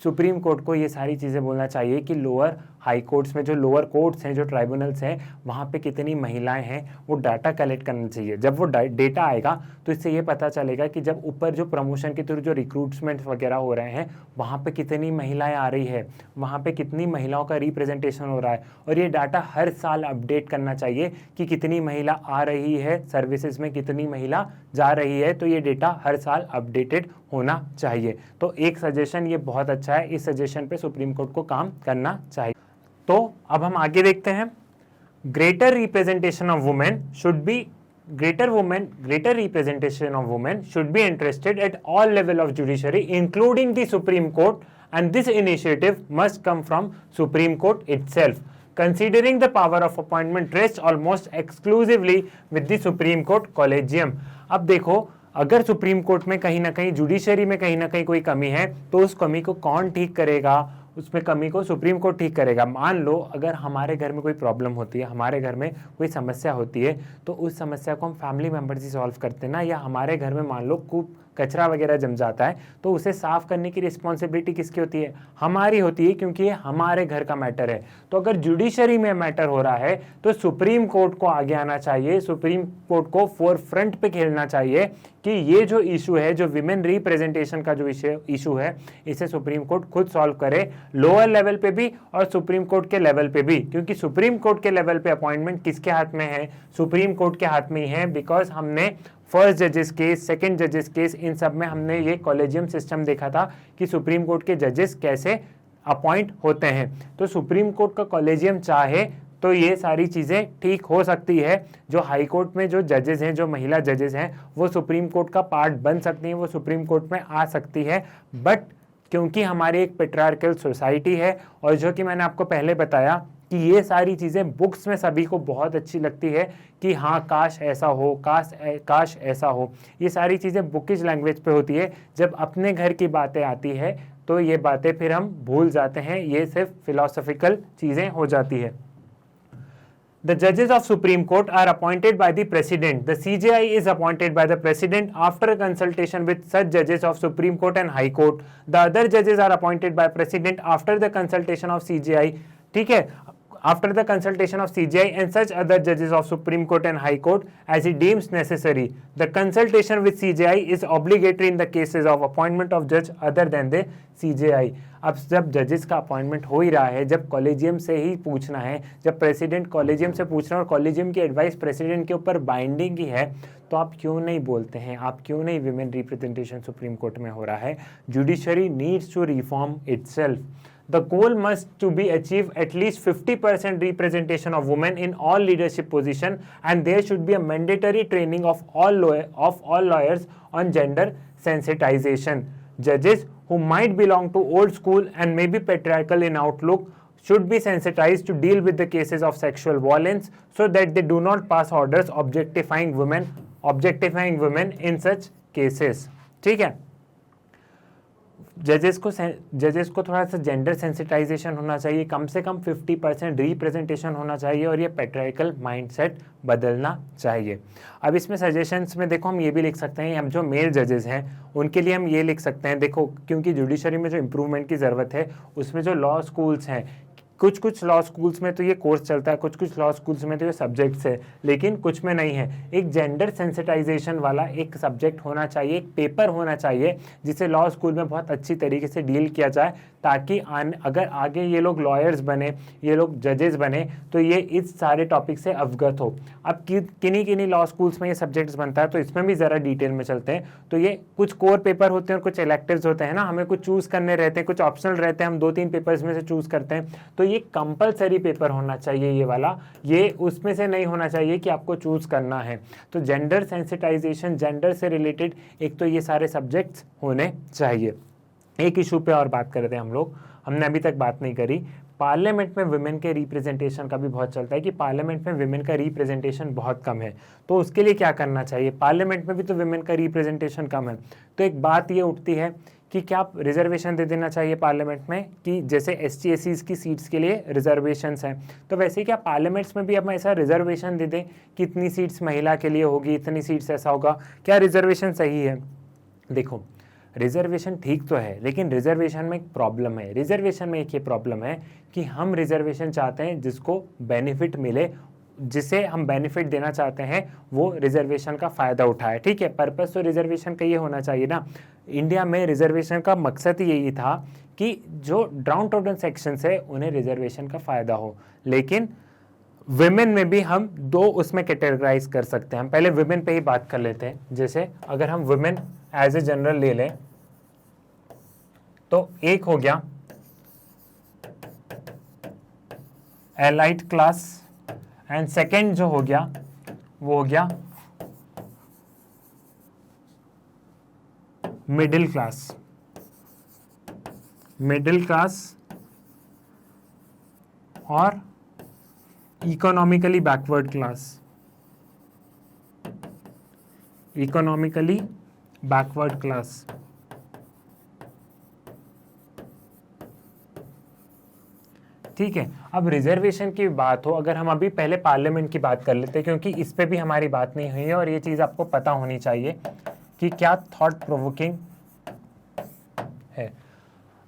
Supreme court को ये सारी चीज़ें बोलना चाहिए कि lower high courts में, जो lower courts हैं, जो ट्राइब्यूनल्स हैं, वहाँ पे कितनी महिलाएं हैं, वो डाटा कलेक्ट करना चाहिए। जब वो डेटा आएगा तो इससे ये पता चलेगा कि जब ऊपर जो प्रमोशन के थ्रू जो रिक्रूटमेंट वगैरह हो रहे हैं, वहाँ पे कितनी महिलाएं आ रही है, वहाँ पे कितनी महिलाओं का रिप्रेजेंटेशन हो रहा है। और ये डाटा हर साल अपडेट करना चाहिए कि कितनी महिला आ रही है सर्विसेज में, कितनी महिला जा रही है। तो ये डेटा हर साल अपडेटेड होना चाहिए। तो एक सजेशन ये बहुत अच्छा है, इस सजेशन पे सुप्रीम कोर्ट को काम करना चाहिए। तो अब हम आगे देखते हैं। Greater representation of women should be greater representation of women should be interested at all level of judiciary including the Supreme Court, and this initiative must come from Supreme Court itself, considering the power of appointment rests almost exclusively with the Supreme Court collegium. अब देखो, अगर supreme court में कहीं ना कहीं, judiciary में कहीं ना कहीं कोई कमी है, तो उस कमी को कौन ठीक करेगा? उसमें कमी को सुप्रीम कोर्ट ठीक करेगा। मान लो अगर हमारे घर में कोई प्रॉब्लम होती है, हमारे घर में कोई समस्या होती है, तो उस समस्या को हम फैमिली मेम्बर्स ही सॉल्व करते हैं ना। या हमारे घर में मान लो खूब कचरा वगैरह जम जाता है, तो उसे साफ करने की रिस्पॉन्सिबिलिटी किसकी होती है? हमारी होती है, क्योंकि ये हमारे घर का मैटर है। तो अगर जुडिशरी में मैटर हो रहा है तो सुप्रीम कोर्ट को आगे आना चाहिए, सुप्रीम कोर्ट को फोर फ्रंट पे खेलना चाहिए कि ये जो इशू है, जो विमेन रिप्रेजेंटेशन का जो इशू है, इसे सुप्रीम कोर्ट खुद सॉल्व करे, लोअर लेवल पे भी और सुप्रीम कोर्ट के लेवल पे भी। क्योंकि सुप्रीम कोर्ट के लेवल पे अपॉइंटमेंट किसके हाथ में है? सुप्रीम कोर्ट के हाथ में ही है। बिकॉज हमने फर्स्ट जजेस केस, सेकंड जजेस केस, इन सब में हमने ये कॉलेजियम सिस्टम देखा था कि सुप्रीम कोर्ट के जजेस कैसे अपॉइंट होते हैं। तो सुप्रीम कोर्ट का कॉलेजियम चाहे तो ये सारी चीज़ें ठीक हो सकती है। जो हाई कोर्ट में जो जजेस हैं, जो महिला जजेस हैं, वो सुप्रीम कोर्ट का पार्ट बन सकती हैं, वो सुप्रीम कोर्ट में आ सकती है। बट क्योंकि हमारी एक पेट्रियार्कल सोसाइटी है, और जो कि मैंने आपको पहले बताया कि ये सारी चीज़ें बुक्स में सभी को बहुत अच्छी लगती है कि हाँ काश ऐसा हो, काश ऐसा हो। ये सारी चीज़ें बुकिश लैंग्वेज पे होती है। जब अपने घर की बातें आती है तो ये बातें फिर हम भूल जाते हैं, ये सिर्फ फिलोसॉफिकल चीज़ें हो जाती है। The judges of Supreme Court are appointed by the President. The CJI is appointed by the President after a consultation with such judges of Supreme Court and High Court. The other judges are appointed by President after the consultation of CJI. ठीक है, after the consultation of CJI and such other judges of Supreme Court and High Court as he deems necessary. The consultation with CJI is obligatory in the cases of appointment of judge other than the CJI. अब जब जजेस का appointment हो ही रहा है, जब collegium से ही पूछना है, जब प्रेसिडेंट कॉलेजियम से पूछ रहा है और कॉलेजियम की एडवाइस प्रेसिडेंट के ऊपर बाइंडिंग ही है, तो आप क्यों नहीं बोलते हैं, आप क्यों नहीं विमेन रिप्रेजेंटेशन सुप्रीम कोर्ट में हो रहा है? Judiciary needs to reform itself. The goal must to be achieve at least 50% representation of women in all leadership position, and there should be a mandatory training of all lawyers on gender sensitization. Judges who might belong to old school and may be patriarchal in outlook should be sensitized to deal with the cases of sexual violence so that they do not pass orders objectifying women in such cases. ठीक है, जजेस को थोड़ा सा gender sensitisation होना चाहिए, कम से कम 50% representation होना चाहिए और ये पेट्रियार्कल माइंडसेट बदलना चाहिए। अब इसमें सजेशंस में देखो हम ये भी लिख सकते हैं, हम जो मेल जजेस हैं उनके लिए हम ये लिख सकते हैं, देखो क्योंकि जुडिशरी में जो इम्प्रूवमेंट की ज़रूरत है उसमें जो लॉ स्कूल्स हैं, कुछ लॉ स्कूल्स में तो ये कोर्स चलता है, कुछ लॉ स्कूल्स में तो ये सब्जेक्ट्स है, लेकिन कुछ में नहीं है। एक जेंडर सेंसिटाइजेशन वाला एक सब्जेक्ट होना चाहिए, एक पेपर होना चाहिए जिसे लॉ स्कूल में बहुत अच्छी तरीके से डील किया जाए, ताकि अगर आगे ये लोग लॉयर्स बने, ये लोग जजेस बने, तो ये इस सारे टॉपिक से अवगत हो। अब किन्हीं लॉ स्कूल्स में ये सब्जेक्ट्स बनता है, तो इसमें भी ज़रा डिटेल में चलते हैं। तो ये कुछ कोर पेपर होते हैं और कुछ इलेक्टिव्स होते हैं ना, हमें कुछ चूज़ करने रहते हैं, कुछ ऑप्शनल रहते हैं, हम 2-3 पेपर्स में से चूज़ करते हैं। तो ये कंपलसरी पेपर होना चाहिए ये वाला, ये उसमें से नहीं होना चाहिए कि आपको चूज़ करना है। तो जेंडर सेंसिटाइजेशन, जेंडर से रिलेटेड एक तो ये सारे सब्जेक्ट्स होने चाहिए। एक इशू पे और बात कर रहे थे हम लोग, हमने अभी तक बात नहीं करी, पार्लियामेंट में वुमेन के रिप्रेजेंटेशन का भी बहुत चलता है कि पार्लियामेंट में वुमेन का रिप्रेजेंटेशन बहुत कम है, तो उसके लिए क्या करना चाहिए। पार्लियामेंट में भी तो वुमेन का रिप्रेजेंटेशन कम है, तो एक बात ये उठती है कि क्या रिजर्वेशन दे देना चाहिए पार्लियामेंट में, कि जैसे ST SCs की सीट्स के लिए रिजर्वेशंस हैं, तो वैसे ही क्या पार्लियामेंट्स में भी हम ऐसा रिजर्वेशन दे दें कि इतनी सीट्स महिला के लिए होगी, इतनी सीट्स ऐसा होगा। क्या रिजर्वेशन सही है? देखो रिजर्वेशन ठीक तो है, लेकिन रिजर्वेशन में एक प्रॉब्लम है। रिजर्वेशन में एक ये प्रॉब्लम है कि हम रिजर्वेशन चाहते हैं जिसको बेनिफिट मिले, जिसे हम बेनिफिट देना चाहते हैं वो रिजर्वेशन का फ़ायदा उठाए। ठीक है, पर्पस तो रिजर्वेशन का ये होना चाहिए ना। इंडिया में रिजर्वेशन का मकसद यही था कि जो डाउन टाउन सेक्शंस है उन्हें रिजर्वेशन का फ़ायदा हो, लेकिन विमेन में भी हम 2 उसमें कैटेगराइज कर सकते हैं। हम पहले विमेन पे ही बात कर लेते हैं। जैसे अगर हम विमेन एज ए जनरल ले लें तो एक हो गया एलाइट क्लास, एंड सेकेंड जो हो गया वो हो गया मिडिल क्लास। मिडिल क्लास और economically backward class. Economically backward class. ठीक है, अब रिजर्वेशन की बात हो, अगर हम अभी पहले पार्लियामेंट की बात कर लेते हैं, क्योंकि इस पे भी हमारी बात नहीं हुई है और ये चीज़ आपको पता होनी चाहिए कि क्या थॉट प्रोवोकिंग है।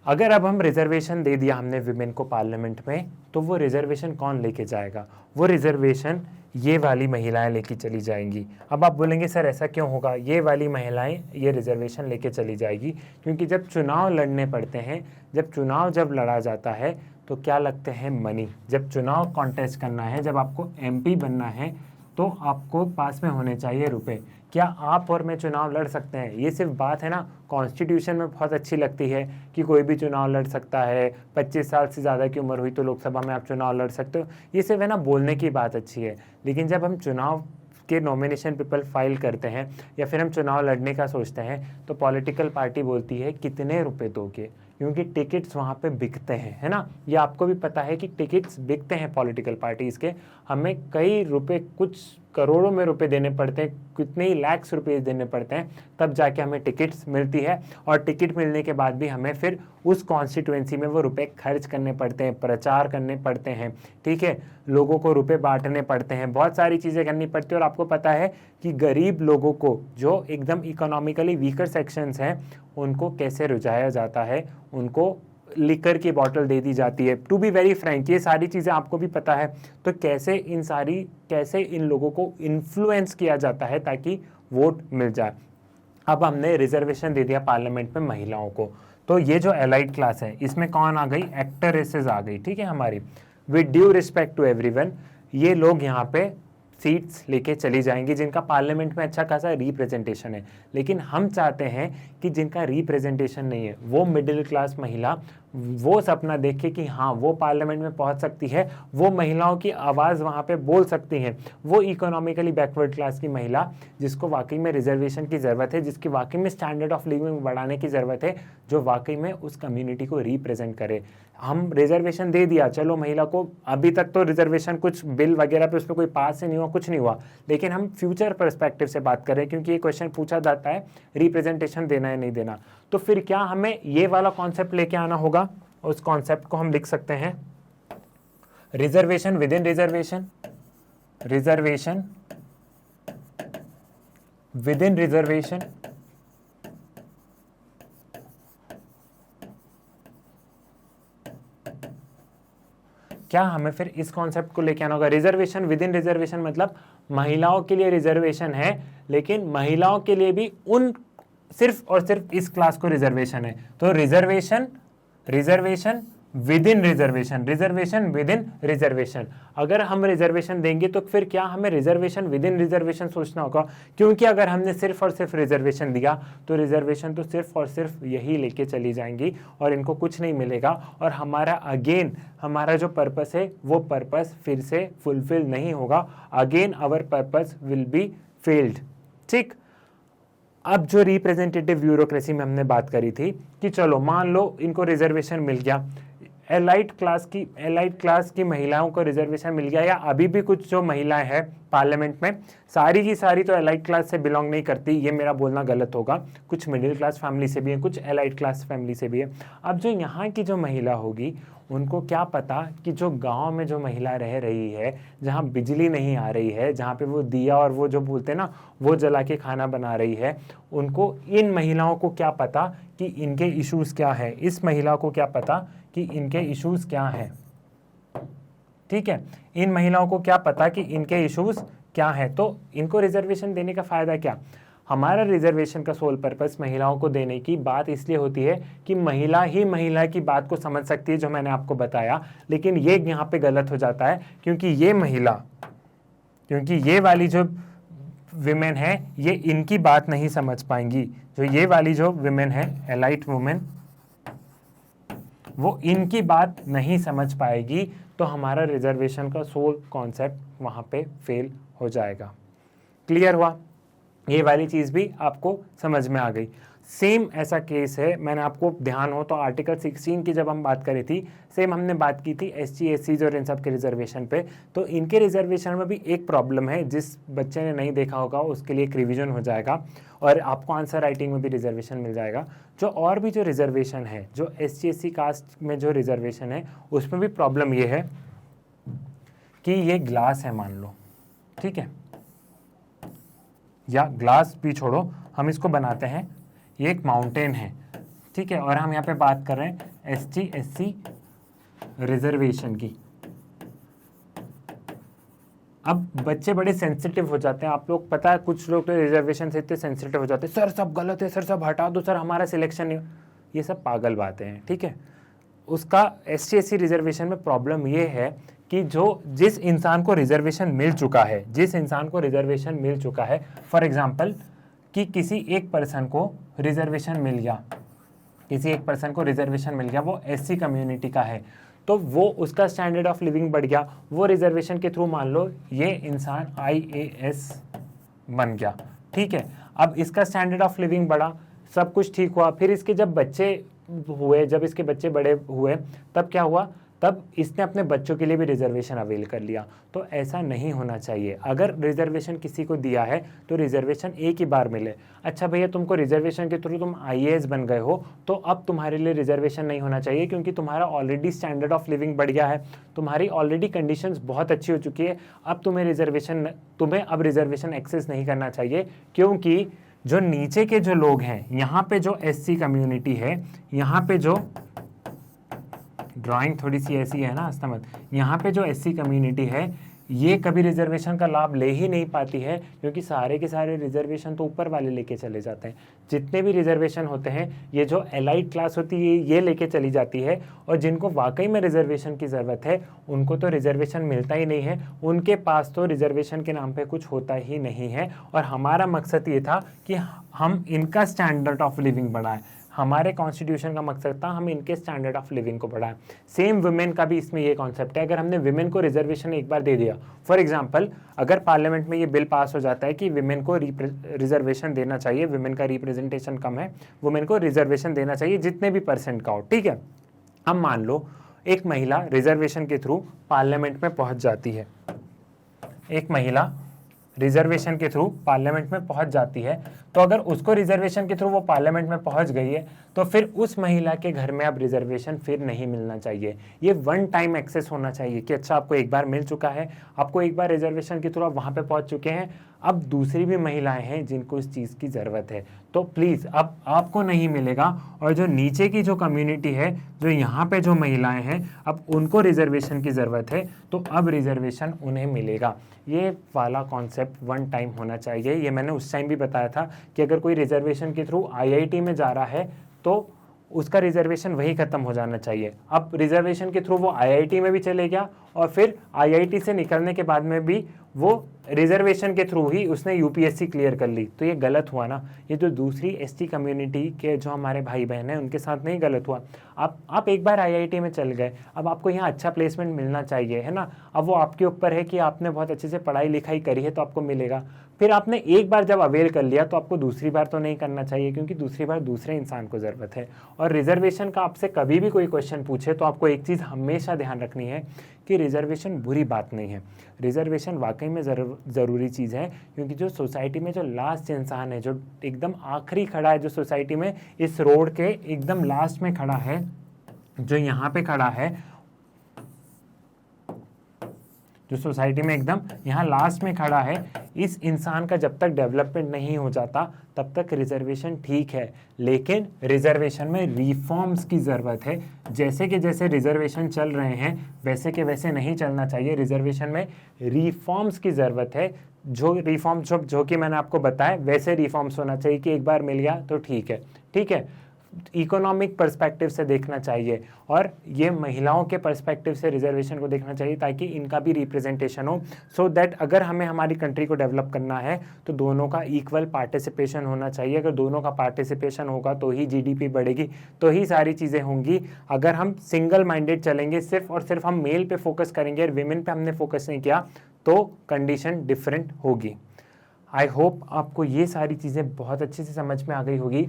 अगर अब हम रिजर्वेशन दे दिया हमने विमेन को पार्लियामेंट में, तो वो रिजर्वेशन कौन लेके जाएगा? वो रिजर्वेशन ये वाली महिलाएं लेके चली जाएंगी। अब आप बोलेंगे सर ऐसा क्यों होगा? ये वाली महिलाएं ये रिजर्वेशन लेके चली जाएगी क्योंकि जब चुनाव लड़ने पड़ते हैं, जब लड़ा जाता है तो क्या लगते हैं? मनी। जब चुनाव कॉन्टेस्ट करना है, जब आपको MP बनना है, तो आपको पास में होने चाहिए रुपए। क्या आप और मैं चुनाव लड़ सकते हैं? ये सिर्फ बात है ना, कॉन्स्टिट्यूशन में बहुत अच्छी लगती है कि कोई भी चुनाव लड़ सकता है, 25 साल से ज़्यादा की उम्र हुई तो लोकसभा में आप चुनाव लड़ सकते हो, ये सिर्फ है ना बोलने की बात अच्छी है। लेकिन जब हम चुनाव के नॉमिनेशन पेपर फाइल करते हैं या फिर हम चुनाव लड़ने का सोचते हैं, तो पॉलिटिकल पार्टी बोलती है कितने रुपए दोगे, क्योंकि टिकट्स वहाँ पे बिकते हैं, है ना। ये आपको भी पता है कि टिकट्स बिकते हैं पॉलिटिकल पार्टीज़ के, हमें कई रुपए, कुछ करोड़ों में रुपए देने पड़ते हैं, कितने ही लाख्स रुपए देने पड़ते हैं, तब जाके हमें टिकट्स मिलती है। और टिकट मिलने के बाद भी हमें फिर उस कॉन्स्टिट्यूएंसी में वो रुपए खर्च करने पड़ते हैं, प्रचार करने पड़ते हैं, ठीक है, लोगों को रुपए बांटने पड़ते हैं, बहुत सारी चीज़ें करनी पड़ती है। और आपको पता है कि गरीब लोगों को, जो एकदम इकोनॉमिकली वीकर सेक्शंस हैं, उनको कैसे रुझाया जाता है, उनको लिकर की बॉटल दे दी जाती है। टू बी वेरी फ्रैंक, ये सारी चीज़ें आपको भी पता है, तो कैसे इन लोगों को इन्फ्लुएंस किया जाता है ताकि वोट मिल जाए। अब हमने रिजर्वेशन दे दिया पार्लियामेंट में महिलाओं को, तो ये जो एलाइड क्लास है इसमें कौन आ गई? एक्ट्रेसेस आ गई, ठीक है हमारी। With due respect to everyone, ये लोग यहाँ पे सीट्स लेके चली जाएंगी जिनका पार्लियामेंट में अच्छा खासा रिप्रेजेंटेशन है। लेकिन हम चाहते हैं कि जिनका रिप्रेजेंटेशन नहीं है, वो मिडिल क्लास महिला वो सपना देखे कि हाँ वो पार्लियामेंट में पहुंच सकती है, वो महिलाओं की आवाज़ वहाँ पे बोल सकती हैं, वो इकोनॉमिकली बैकवर्ड क्लास की महिला जिसको वाकई में रिजर्वेशन की ज़रूरत है, जिसकी वाकई में स्टैंडर्ड ऑफ लिविंग बढ़ाने की ज़रूरत है, जो वाकई में उस कम्युनिटी को रिप्रेजेंट करे। हम रिजर्वेशन दे दिया, चलो महिला को, अभी तक तो रिजर्वेशन कुछ बिल वगैरह पे उस पर कोई पास ही नहीं हुआ, कुछ नहीं हुआ, लेकिन हम फ्यूचर पर्सपेक्टिव से बात करें, क्योंकि ये क्वेश्चन पूछा जाता है रिप्रेजेंटेशन देना है नहीं देना, तो फिर क्या हमें ये वाला कॉन्सेप्ट लेके आना होगा। उस कॉन्सेप्ट को हम लिख सकते हैं reservation with in reservation, reservation with in reservation, क्या हमें फिर इस कॉन्सेप्ट को लेके आना होगा। रिजर्वेशन विद इन रिजर्वेशन मतलब महिलाओं के लिए रिजर्वेशन है, लेकिन महिलाओं के लिए भी उन सिर्फ और सिर्फ इस क्लास को रिजर्वेशन है। तो reservation, reservation with in reservation, reservation with in reservation. अगर हम रिजर्वेशन देंगे तो फिर क्या हमें रिजर्वेशन विद इन रिजर्वेशन सोचना होगा, क्योंकि अगर हमने सिर्फ और सिर्फ रिजर्वेशन दिया तो रिजर्वेशन तो सिर्फ और सिर्फ यही लेके चली जाएंगी और इनको कुछ नहीं मिलेगा, और हमारा अगेन हमारा जो पर्पस है वो पर्पस फिर से फुलफिल नहीं होगा, again our purpose will be failed. ठीक, अब जो रिप्रेजेंटेटिव ब्यूरोक्रेसी में हमने बात करी थी कि चलो मान लो इनको रिजर्वेशन मिल गया, एलाइट क्लास की महिलाओं को रिजर्वेशन मिल गया, या अभी भी कुछ जो महिलाएं हैं पार्लियामेंट में, सारी की सारी तो एलाइट क्लास से बिलोंग नहीं करती, ये मेरा बोलना गलत होगा, कुछ मिडिल क्लास फैमिली से भी है, कुछ एलाइट क्लास फैमिली से भी है। अब जो यहाँ की जो महिला होगी उनको क्या पता कि जो गांव में जो महिला रह रही है, जहाँ बिजली नहीं आ रही है, जहाँ पे वो दिया और वो जो बोलते हैं ना वो जला के खाना बना रही है, उनको, इन महिलाओं को क्या पता कि इनके इश्यूज क्या है, इस महिला को क्या पता कि इनके इश्यूज क्या हैं। ठीक है, इन महिलाओं को क्या पता कि इनके इश्यूज क्या है, तो इनको रिजर्वेशन देने का फायदा क्या। हमारा रिजर्वेशन का सोल पर्पस महिलाओं को देने की बात इसलिए होती है कि महिला ही महिला की बात को समझ सकती है, जो मैंने आपको बताया, लेकिन ये यहाँ पे गलत हो जाता है, क्योंकि ये वाली जो विमेन है ये इनकी बात नहीं समझ पाएंगी, जो ये वाली जो विमेन है एलाइट वुमेन, वो इनकी बात नहीं समझ पाएगी, तो हमारा रिजर्वेशन का सोल कॉन्सेप्ट वहाँ पे फेल हो जाएगा। क्लियर हुआ, ये वाली चीज़ भी आपको समझ में आ गई। सेम ऐसा केस है, मैंने आपको ध्यान हो तो आर्टिकल 16 की जब हम बात करी थी, सेम हमने बात की थी SC SCs और इन सब के रिजर्वेशन पे, तो इनके रिजर्वेशन में भी एक प्रॉब्लम है, जिस बच्चे ने नहीं देखा होगा उसके लिए एक रिविजन हो जाएगा और आपको आंसर राइटिंग में भी रिजर्वेशन मिल जाएगा। जो और भी जो रिजर्वेशन है, जो SC SC कास्ट में जो रिजर्वेशन है, उसमें भी प्रॉब्लम ये है कि ये ग्लास है मान लो, ठीक है, या ग्लास भी छोड़ो, हम इसको बनाते हैं, ये एक माउंटेन है, ठीक है, और हम यहाँ पे बात कर रहे हैं ST SC रिजर्वेशन की। अब बच्चे बड़े सेंसिटिव हो जाते हैं, आप लोग पता है, कुछ लोग तो रिजर्वेशन से इतने सेंसिटिव हो जाते हैं, सर सब गलत है, सर सब हटा दो, सर हमारा सिलेक्शन नहीं, ये सब पागल बातें हैं। ठीक है, उसका ST SC रिजर्वेशन में प्रॉब्लम ये है कि जिस इंसान को रिजर्वेशन मिल चुका है, फॉर एग्जांपल कि किसी एक पर्सन को रिजर्वेशन मिल गया, वो SC कम्युनिटी का है, तो वो उसका स्टैंडर्ड ऑफ लिविंग बढ़ गया, वो रिजर्वेशन के थ्रू मान लो ये इंसान IAS बन गया। ठीक है, अब इसका स्टैंडर्ड ऑफ लिविंग बढ़ा, सब कुछ ठीक हुआ, फिर इसके जब इसके बच्चे बड़े हुए तब क्या हुआ, तब इसने अपने बच्चों के लिए भी रिजर्वेशन अवेल कर लिया। तो ऐसा नहीं होना चाहिए, अगर रिजर्वेशन किसी को दिया है तो रिजर्वेशन एक ही बार मिले। अच्छा भैया, तुमको रिजर्वेशन के थ्रू तुम IAS बन गए हो, तो अब तुम्हारे लिए रिजर्वेशन नहीं होना चाहिए, क्योंकि तुम्हारा ऑलरेडी स्टैंडर्ड ऑफ लिविंग बढ़ गया है, तुम्हारी ऑलरेडी कंडीशंस बहुत अच्छी हो चुकी है, अब तुम्हें अब रिजर्वेशन एक्सेस नहीं करना चाहिए, क्योंकि जो नीचे के जो लोग हैं, यहाँ पे जो SC कम्युनिटी है, यहाँ पे जो ड्राइंग थोड़ी सी ऐसी है ना अस्तमत, यहाँ पे जो SC कम्युनिटी है ये कभी रिजर्वेशन का लाभ ले ही नहीं पाती है, क्योंकि सारे के सारे रिजर्वेशन तो ऊपर वाले लेके चले जाते हैं। जितने भी रिजर्वेशन होते हैं ये जो एलाइट क्लास होती है ये लेके चली जाती है, और जिनको वाकई में रिजर्वेशन की ज़रूरत है उनको तो रिजर्वेशन मिलता ही नहीं है, उनके पास तो रिजर्वेशन के नाम पर कुछ होता ही नहीं है। और हमारा मकसद ये था कि हम इनका स्टैंडर्ड ऑफ लिविंग बढ़ाएं, हमारे कॉन्स्टिट्यूशन का मकसद था हम इनके स्टैंडर्ड ऑफ लिविंग को बढ़ाएं। सेम वुमेन का भी इसमें ये कॉन्सेप्ट है। अगर हमने वुमेन को रिजर्वेशन एक बार दे दिया, फॉर एग्जांपल अगर पार्लियामेंट में ये बिल पास हो जाता है कि वुमेन को रिजर्वेशन देना चाहिए, वुमेन का रिप्रेजेंटेशन कम है, वुमेन को रिजर्वेशन देना चाहिए जितने भी परसेंट का हो, ठीक है। अब मान लो एक महिला रिजर्वेशन के थ्रू पार्लियामेंट में पहुंच जाती है, एक महिला रिजर्वेशन के थ्रू पार्लियामेंट में पहुंच जाती है, तो अगर उसको रिजर्वेशन के थ्रू वो पार्लियामेंट में पहुंच गई है तो फिर उस महिला के घर में अब रिजर्वेशन फिर नहीं मिलना चाहिए। ये वन टाइम एक्सेस होना चाहिए कि अच्छा आपको एक बार मिल चुका है, आपको एक बार रिजर्वेशन के थ्रू आप वहां पे पहुंच चुके हैं, अब दूसरी भी महिलाएं हैं जिनको इस चीज़ की ज़रूरत है तो प्लीज़ अब आपको नहीं मिलेगा। और जो नीचे की जो कम्युनिटी है, जो यहाँ पे जो महिलाएं हैं, अब उनको रिजर्वेशन की ज़रूरत है तो अब रिजर्वेशन उन्हें मिलेगा। ये वाला कॉन्सेप्ट वन टाइम होना चाहिए। ये मैंने उस टाइम भी बताया था कि अगर कोई रिजर्वेशन के थ्रू आईआईटी में जा रहा है तो उसका रिजर्वेशन वही खत्म हो जाना चाहिए। अब रिजर्वेशन के थ्रू वो आईआईटी में भी चले गया और फिर आईआईटी से निकलने के बाद में भी वो रिजर्वेशन के थ्रू ही उसने यूपीएससी क्लियर कर ली, तो ये गलत हुआ ना। ये जो दूसरी एसटी कम्युनिटी के जो हमारे भाई बहन हैं उनके साथ नहीं गलत हुआ। आप एक बार आईआईटी में चल गए, अब आपको यहाँ अच्छा प्लेसमेंट मिलना चाहिए, है ना। अब वो आपके ऊपर है कि आपने बहुत अच्छे से पढ़ाई लिखाई करी है तो आपको मिलेगा। फिर आपने एक बार जब अवेल कर लिया तो आपको दूसरी बार तो नहीं करना चाहिए, क्योंकि दूसरी बार दूसरे इंसान को ज़रूरत है। और रिजर्वेशन का आपसे कभी भी कोई क्वेश्चन पूछे तो आपको एक चीज़ हमेशा ध्यान रखनी है कि रिजर्वेशन बुरी बात नहीं है। रिजर्वेशन वाकई में ज़रूरी चीज़ है, क्योंकि जो सोसाइटी में जो लास्ट इंसान है, जो एकदम आखिरी खड़ा है, जो सोसाइटी में इस रोड के एकदम लास्ट में खड़ा है, जो यहाँ पे खड़ा है, जो सोसाइटी में एकदम यहाँ लास्ट में खड़ा है, इस इंसान का जब तक डेवलपमेंट नहीं हो जाता तब तक रिजर्वेशन ठीक है। लेकिन रिजर्वेशन में रिफॉर्म्स की ज़रूरत है। जैसे कि जैसे रिजर्वेशन चल रहे हैं वैसे के वैसे नहीं चलना चाहिए। रिजर्वेशन में रिफॉर्म्स की ज़रूरत है। जो रिफॉर्म जो कि मैंने आपको बताया वैसे रिफॉर्म्स होना चाहिए कि एक बार मिल गया तो ठीक है, ठीक है। इकोनॉमिक पर्सपेक्टिव से देखना चाहिए और ये महिलाओं के पर्सपेक्टिव से रिजर्वेशन को देखना चाहिए ताकि इनका भी रिप्रेजेंटेशन हो, सो दैट अगर हमें हमारी कंट्री को डेवलप करना है तो दोनों का इक्वल पार्टिसिपेशन होना चाहिए। अगर दोनों का पार्टिसिपेशन होगा तो ही जीडीपी बढ़ेगी, तो ही सारी चीज़ें होंगी। अगर हम सिंगल माइंडेड चलेंगे, सिर्फ और सिर्फ हम मेल पे फोकस करेंगे और विमेन पे हमने फोकस नहीं किया तो कंडीशन डिफरेंट होगी। आई होप आपको ये सारी चीज़ें बहुत अच्छे से समझ में आ गई होगी।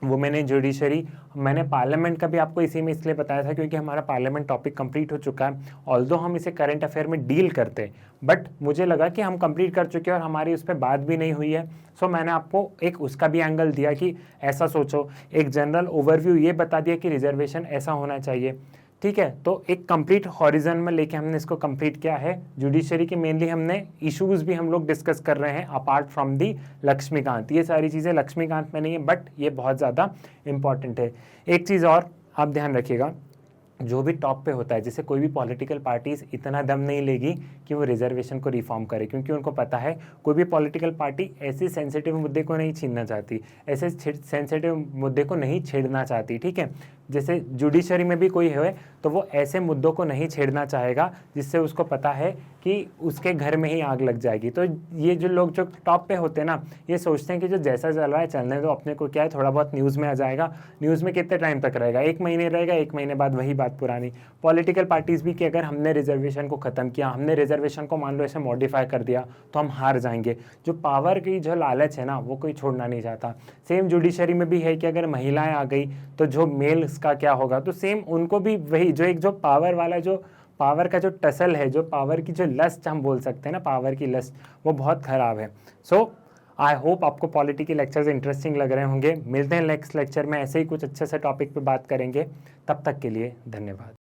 वुमेन इन जुडिशरी, मैंने पार्लियामेंट का भी आपको इसी में इसलिए बताया था क्योंकि हमारा पार्लियामेंट टॉपिक कंप्लीट हो चुका है। ऑल्दो हम इसे करंट अफेयर में डील करते हैं, बट मुझे लगा कि हम कंप्लीट कर चुके हैं और हमारी उस पर बात भी नहीं हुई है। सो मैंने आपको एक उसका भी एंगल दिया कि ऐसा सोचो, एक जनरल ओवरव्यू ये बता दिया कि रिजर्वेशन ऐसा होना चाहिए, ठीक है। तो एक कंप्लीट हॉरिजन में लेके हमने इसको कंप्लीट किया है। जुडिशरी के मेनली हमने इश्यूज भी हम लोग डिस्कस कर रहे हैं अपार्ट फ्रॉम दी लक्ष्मीकांत। ये सारी चीज़ें लक्ष्मीकांत में नहीं है बट ये बहुत ज़्यादा इंपॉर्टेंट है। एक चीज़ और आप ध्यान रखिएगा, जो भी टॉप पे होता है, जैसे कोई भी पॉलिटिकल पार्टीज इतना दम नहीं लेगी कि वो रिजर्वेशन को रिफॉर्म करे, क्योंकि उनको पता है कोई भी पॉलिटिकल पार्टी ऐसे सेंसिटिव मुद्दे को नहीं छीनना चाहती, ऐसे सेंसिटिव मुद्दे को नहीं छेड़ना चाहती, ठीक है। जैसे जुडिशरी में भी कोई है तो वो ऐसे मुद्दों को नहीं छेड़ना चाहेगा जिससे उसको पता है कि उसके घर में ही आग लग जाएगी। तो ये जो लोग जो टॉप पे होते हैं ना, ये सोचते हैं कि जो जैसा चल रहा है चलने दो, अपने को क्या है, थोड़ा बहुत न्यूज़ में आ जाएगा। न्यूज़ में कितने टाइम तक रहेगा, 1 महीने रहेगा, 1 महीने बाद वही बात पुरानी। पॉलिटिकल पार्टीज़ भी कि अगर हमने रिजर्वेशन को ख़त्म किया, हमने रिजर्वेशन को मान लो ऐसे मॉडिफाई कर दिया तो हम हार जाएंगे। जो पावर की जो लालच है ना वो कोई छोड़ना नहीं चाहता। सेम जुडिशरी में भी है कि अगर महिलाएं आ गई तो जो मेल्स का क्या होगा, तो सेम उनको भी वही जो एक जो पावर वाला जो पावर का जो टसल है, जो पावर की जो लस्ट हम बोल सकते हैं ना, पावर की लस्ट, वो बहुत ख़राब है। सो आई होप आपको पॉलिटी के लेक्चर्स इंटरेस्टिंग लग रहे होंगे। मिलते हैं नेक्स्ट लेक्चर में, ऐसे ही कुछ अच्छे से टॉपिक पे बात करेंगे। तब तक के लिए धन्यवाद।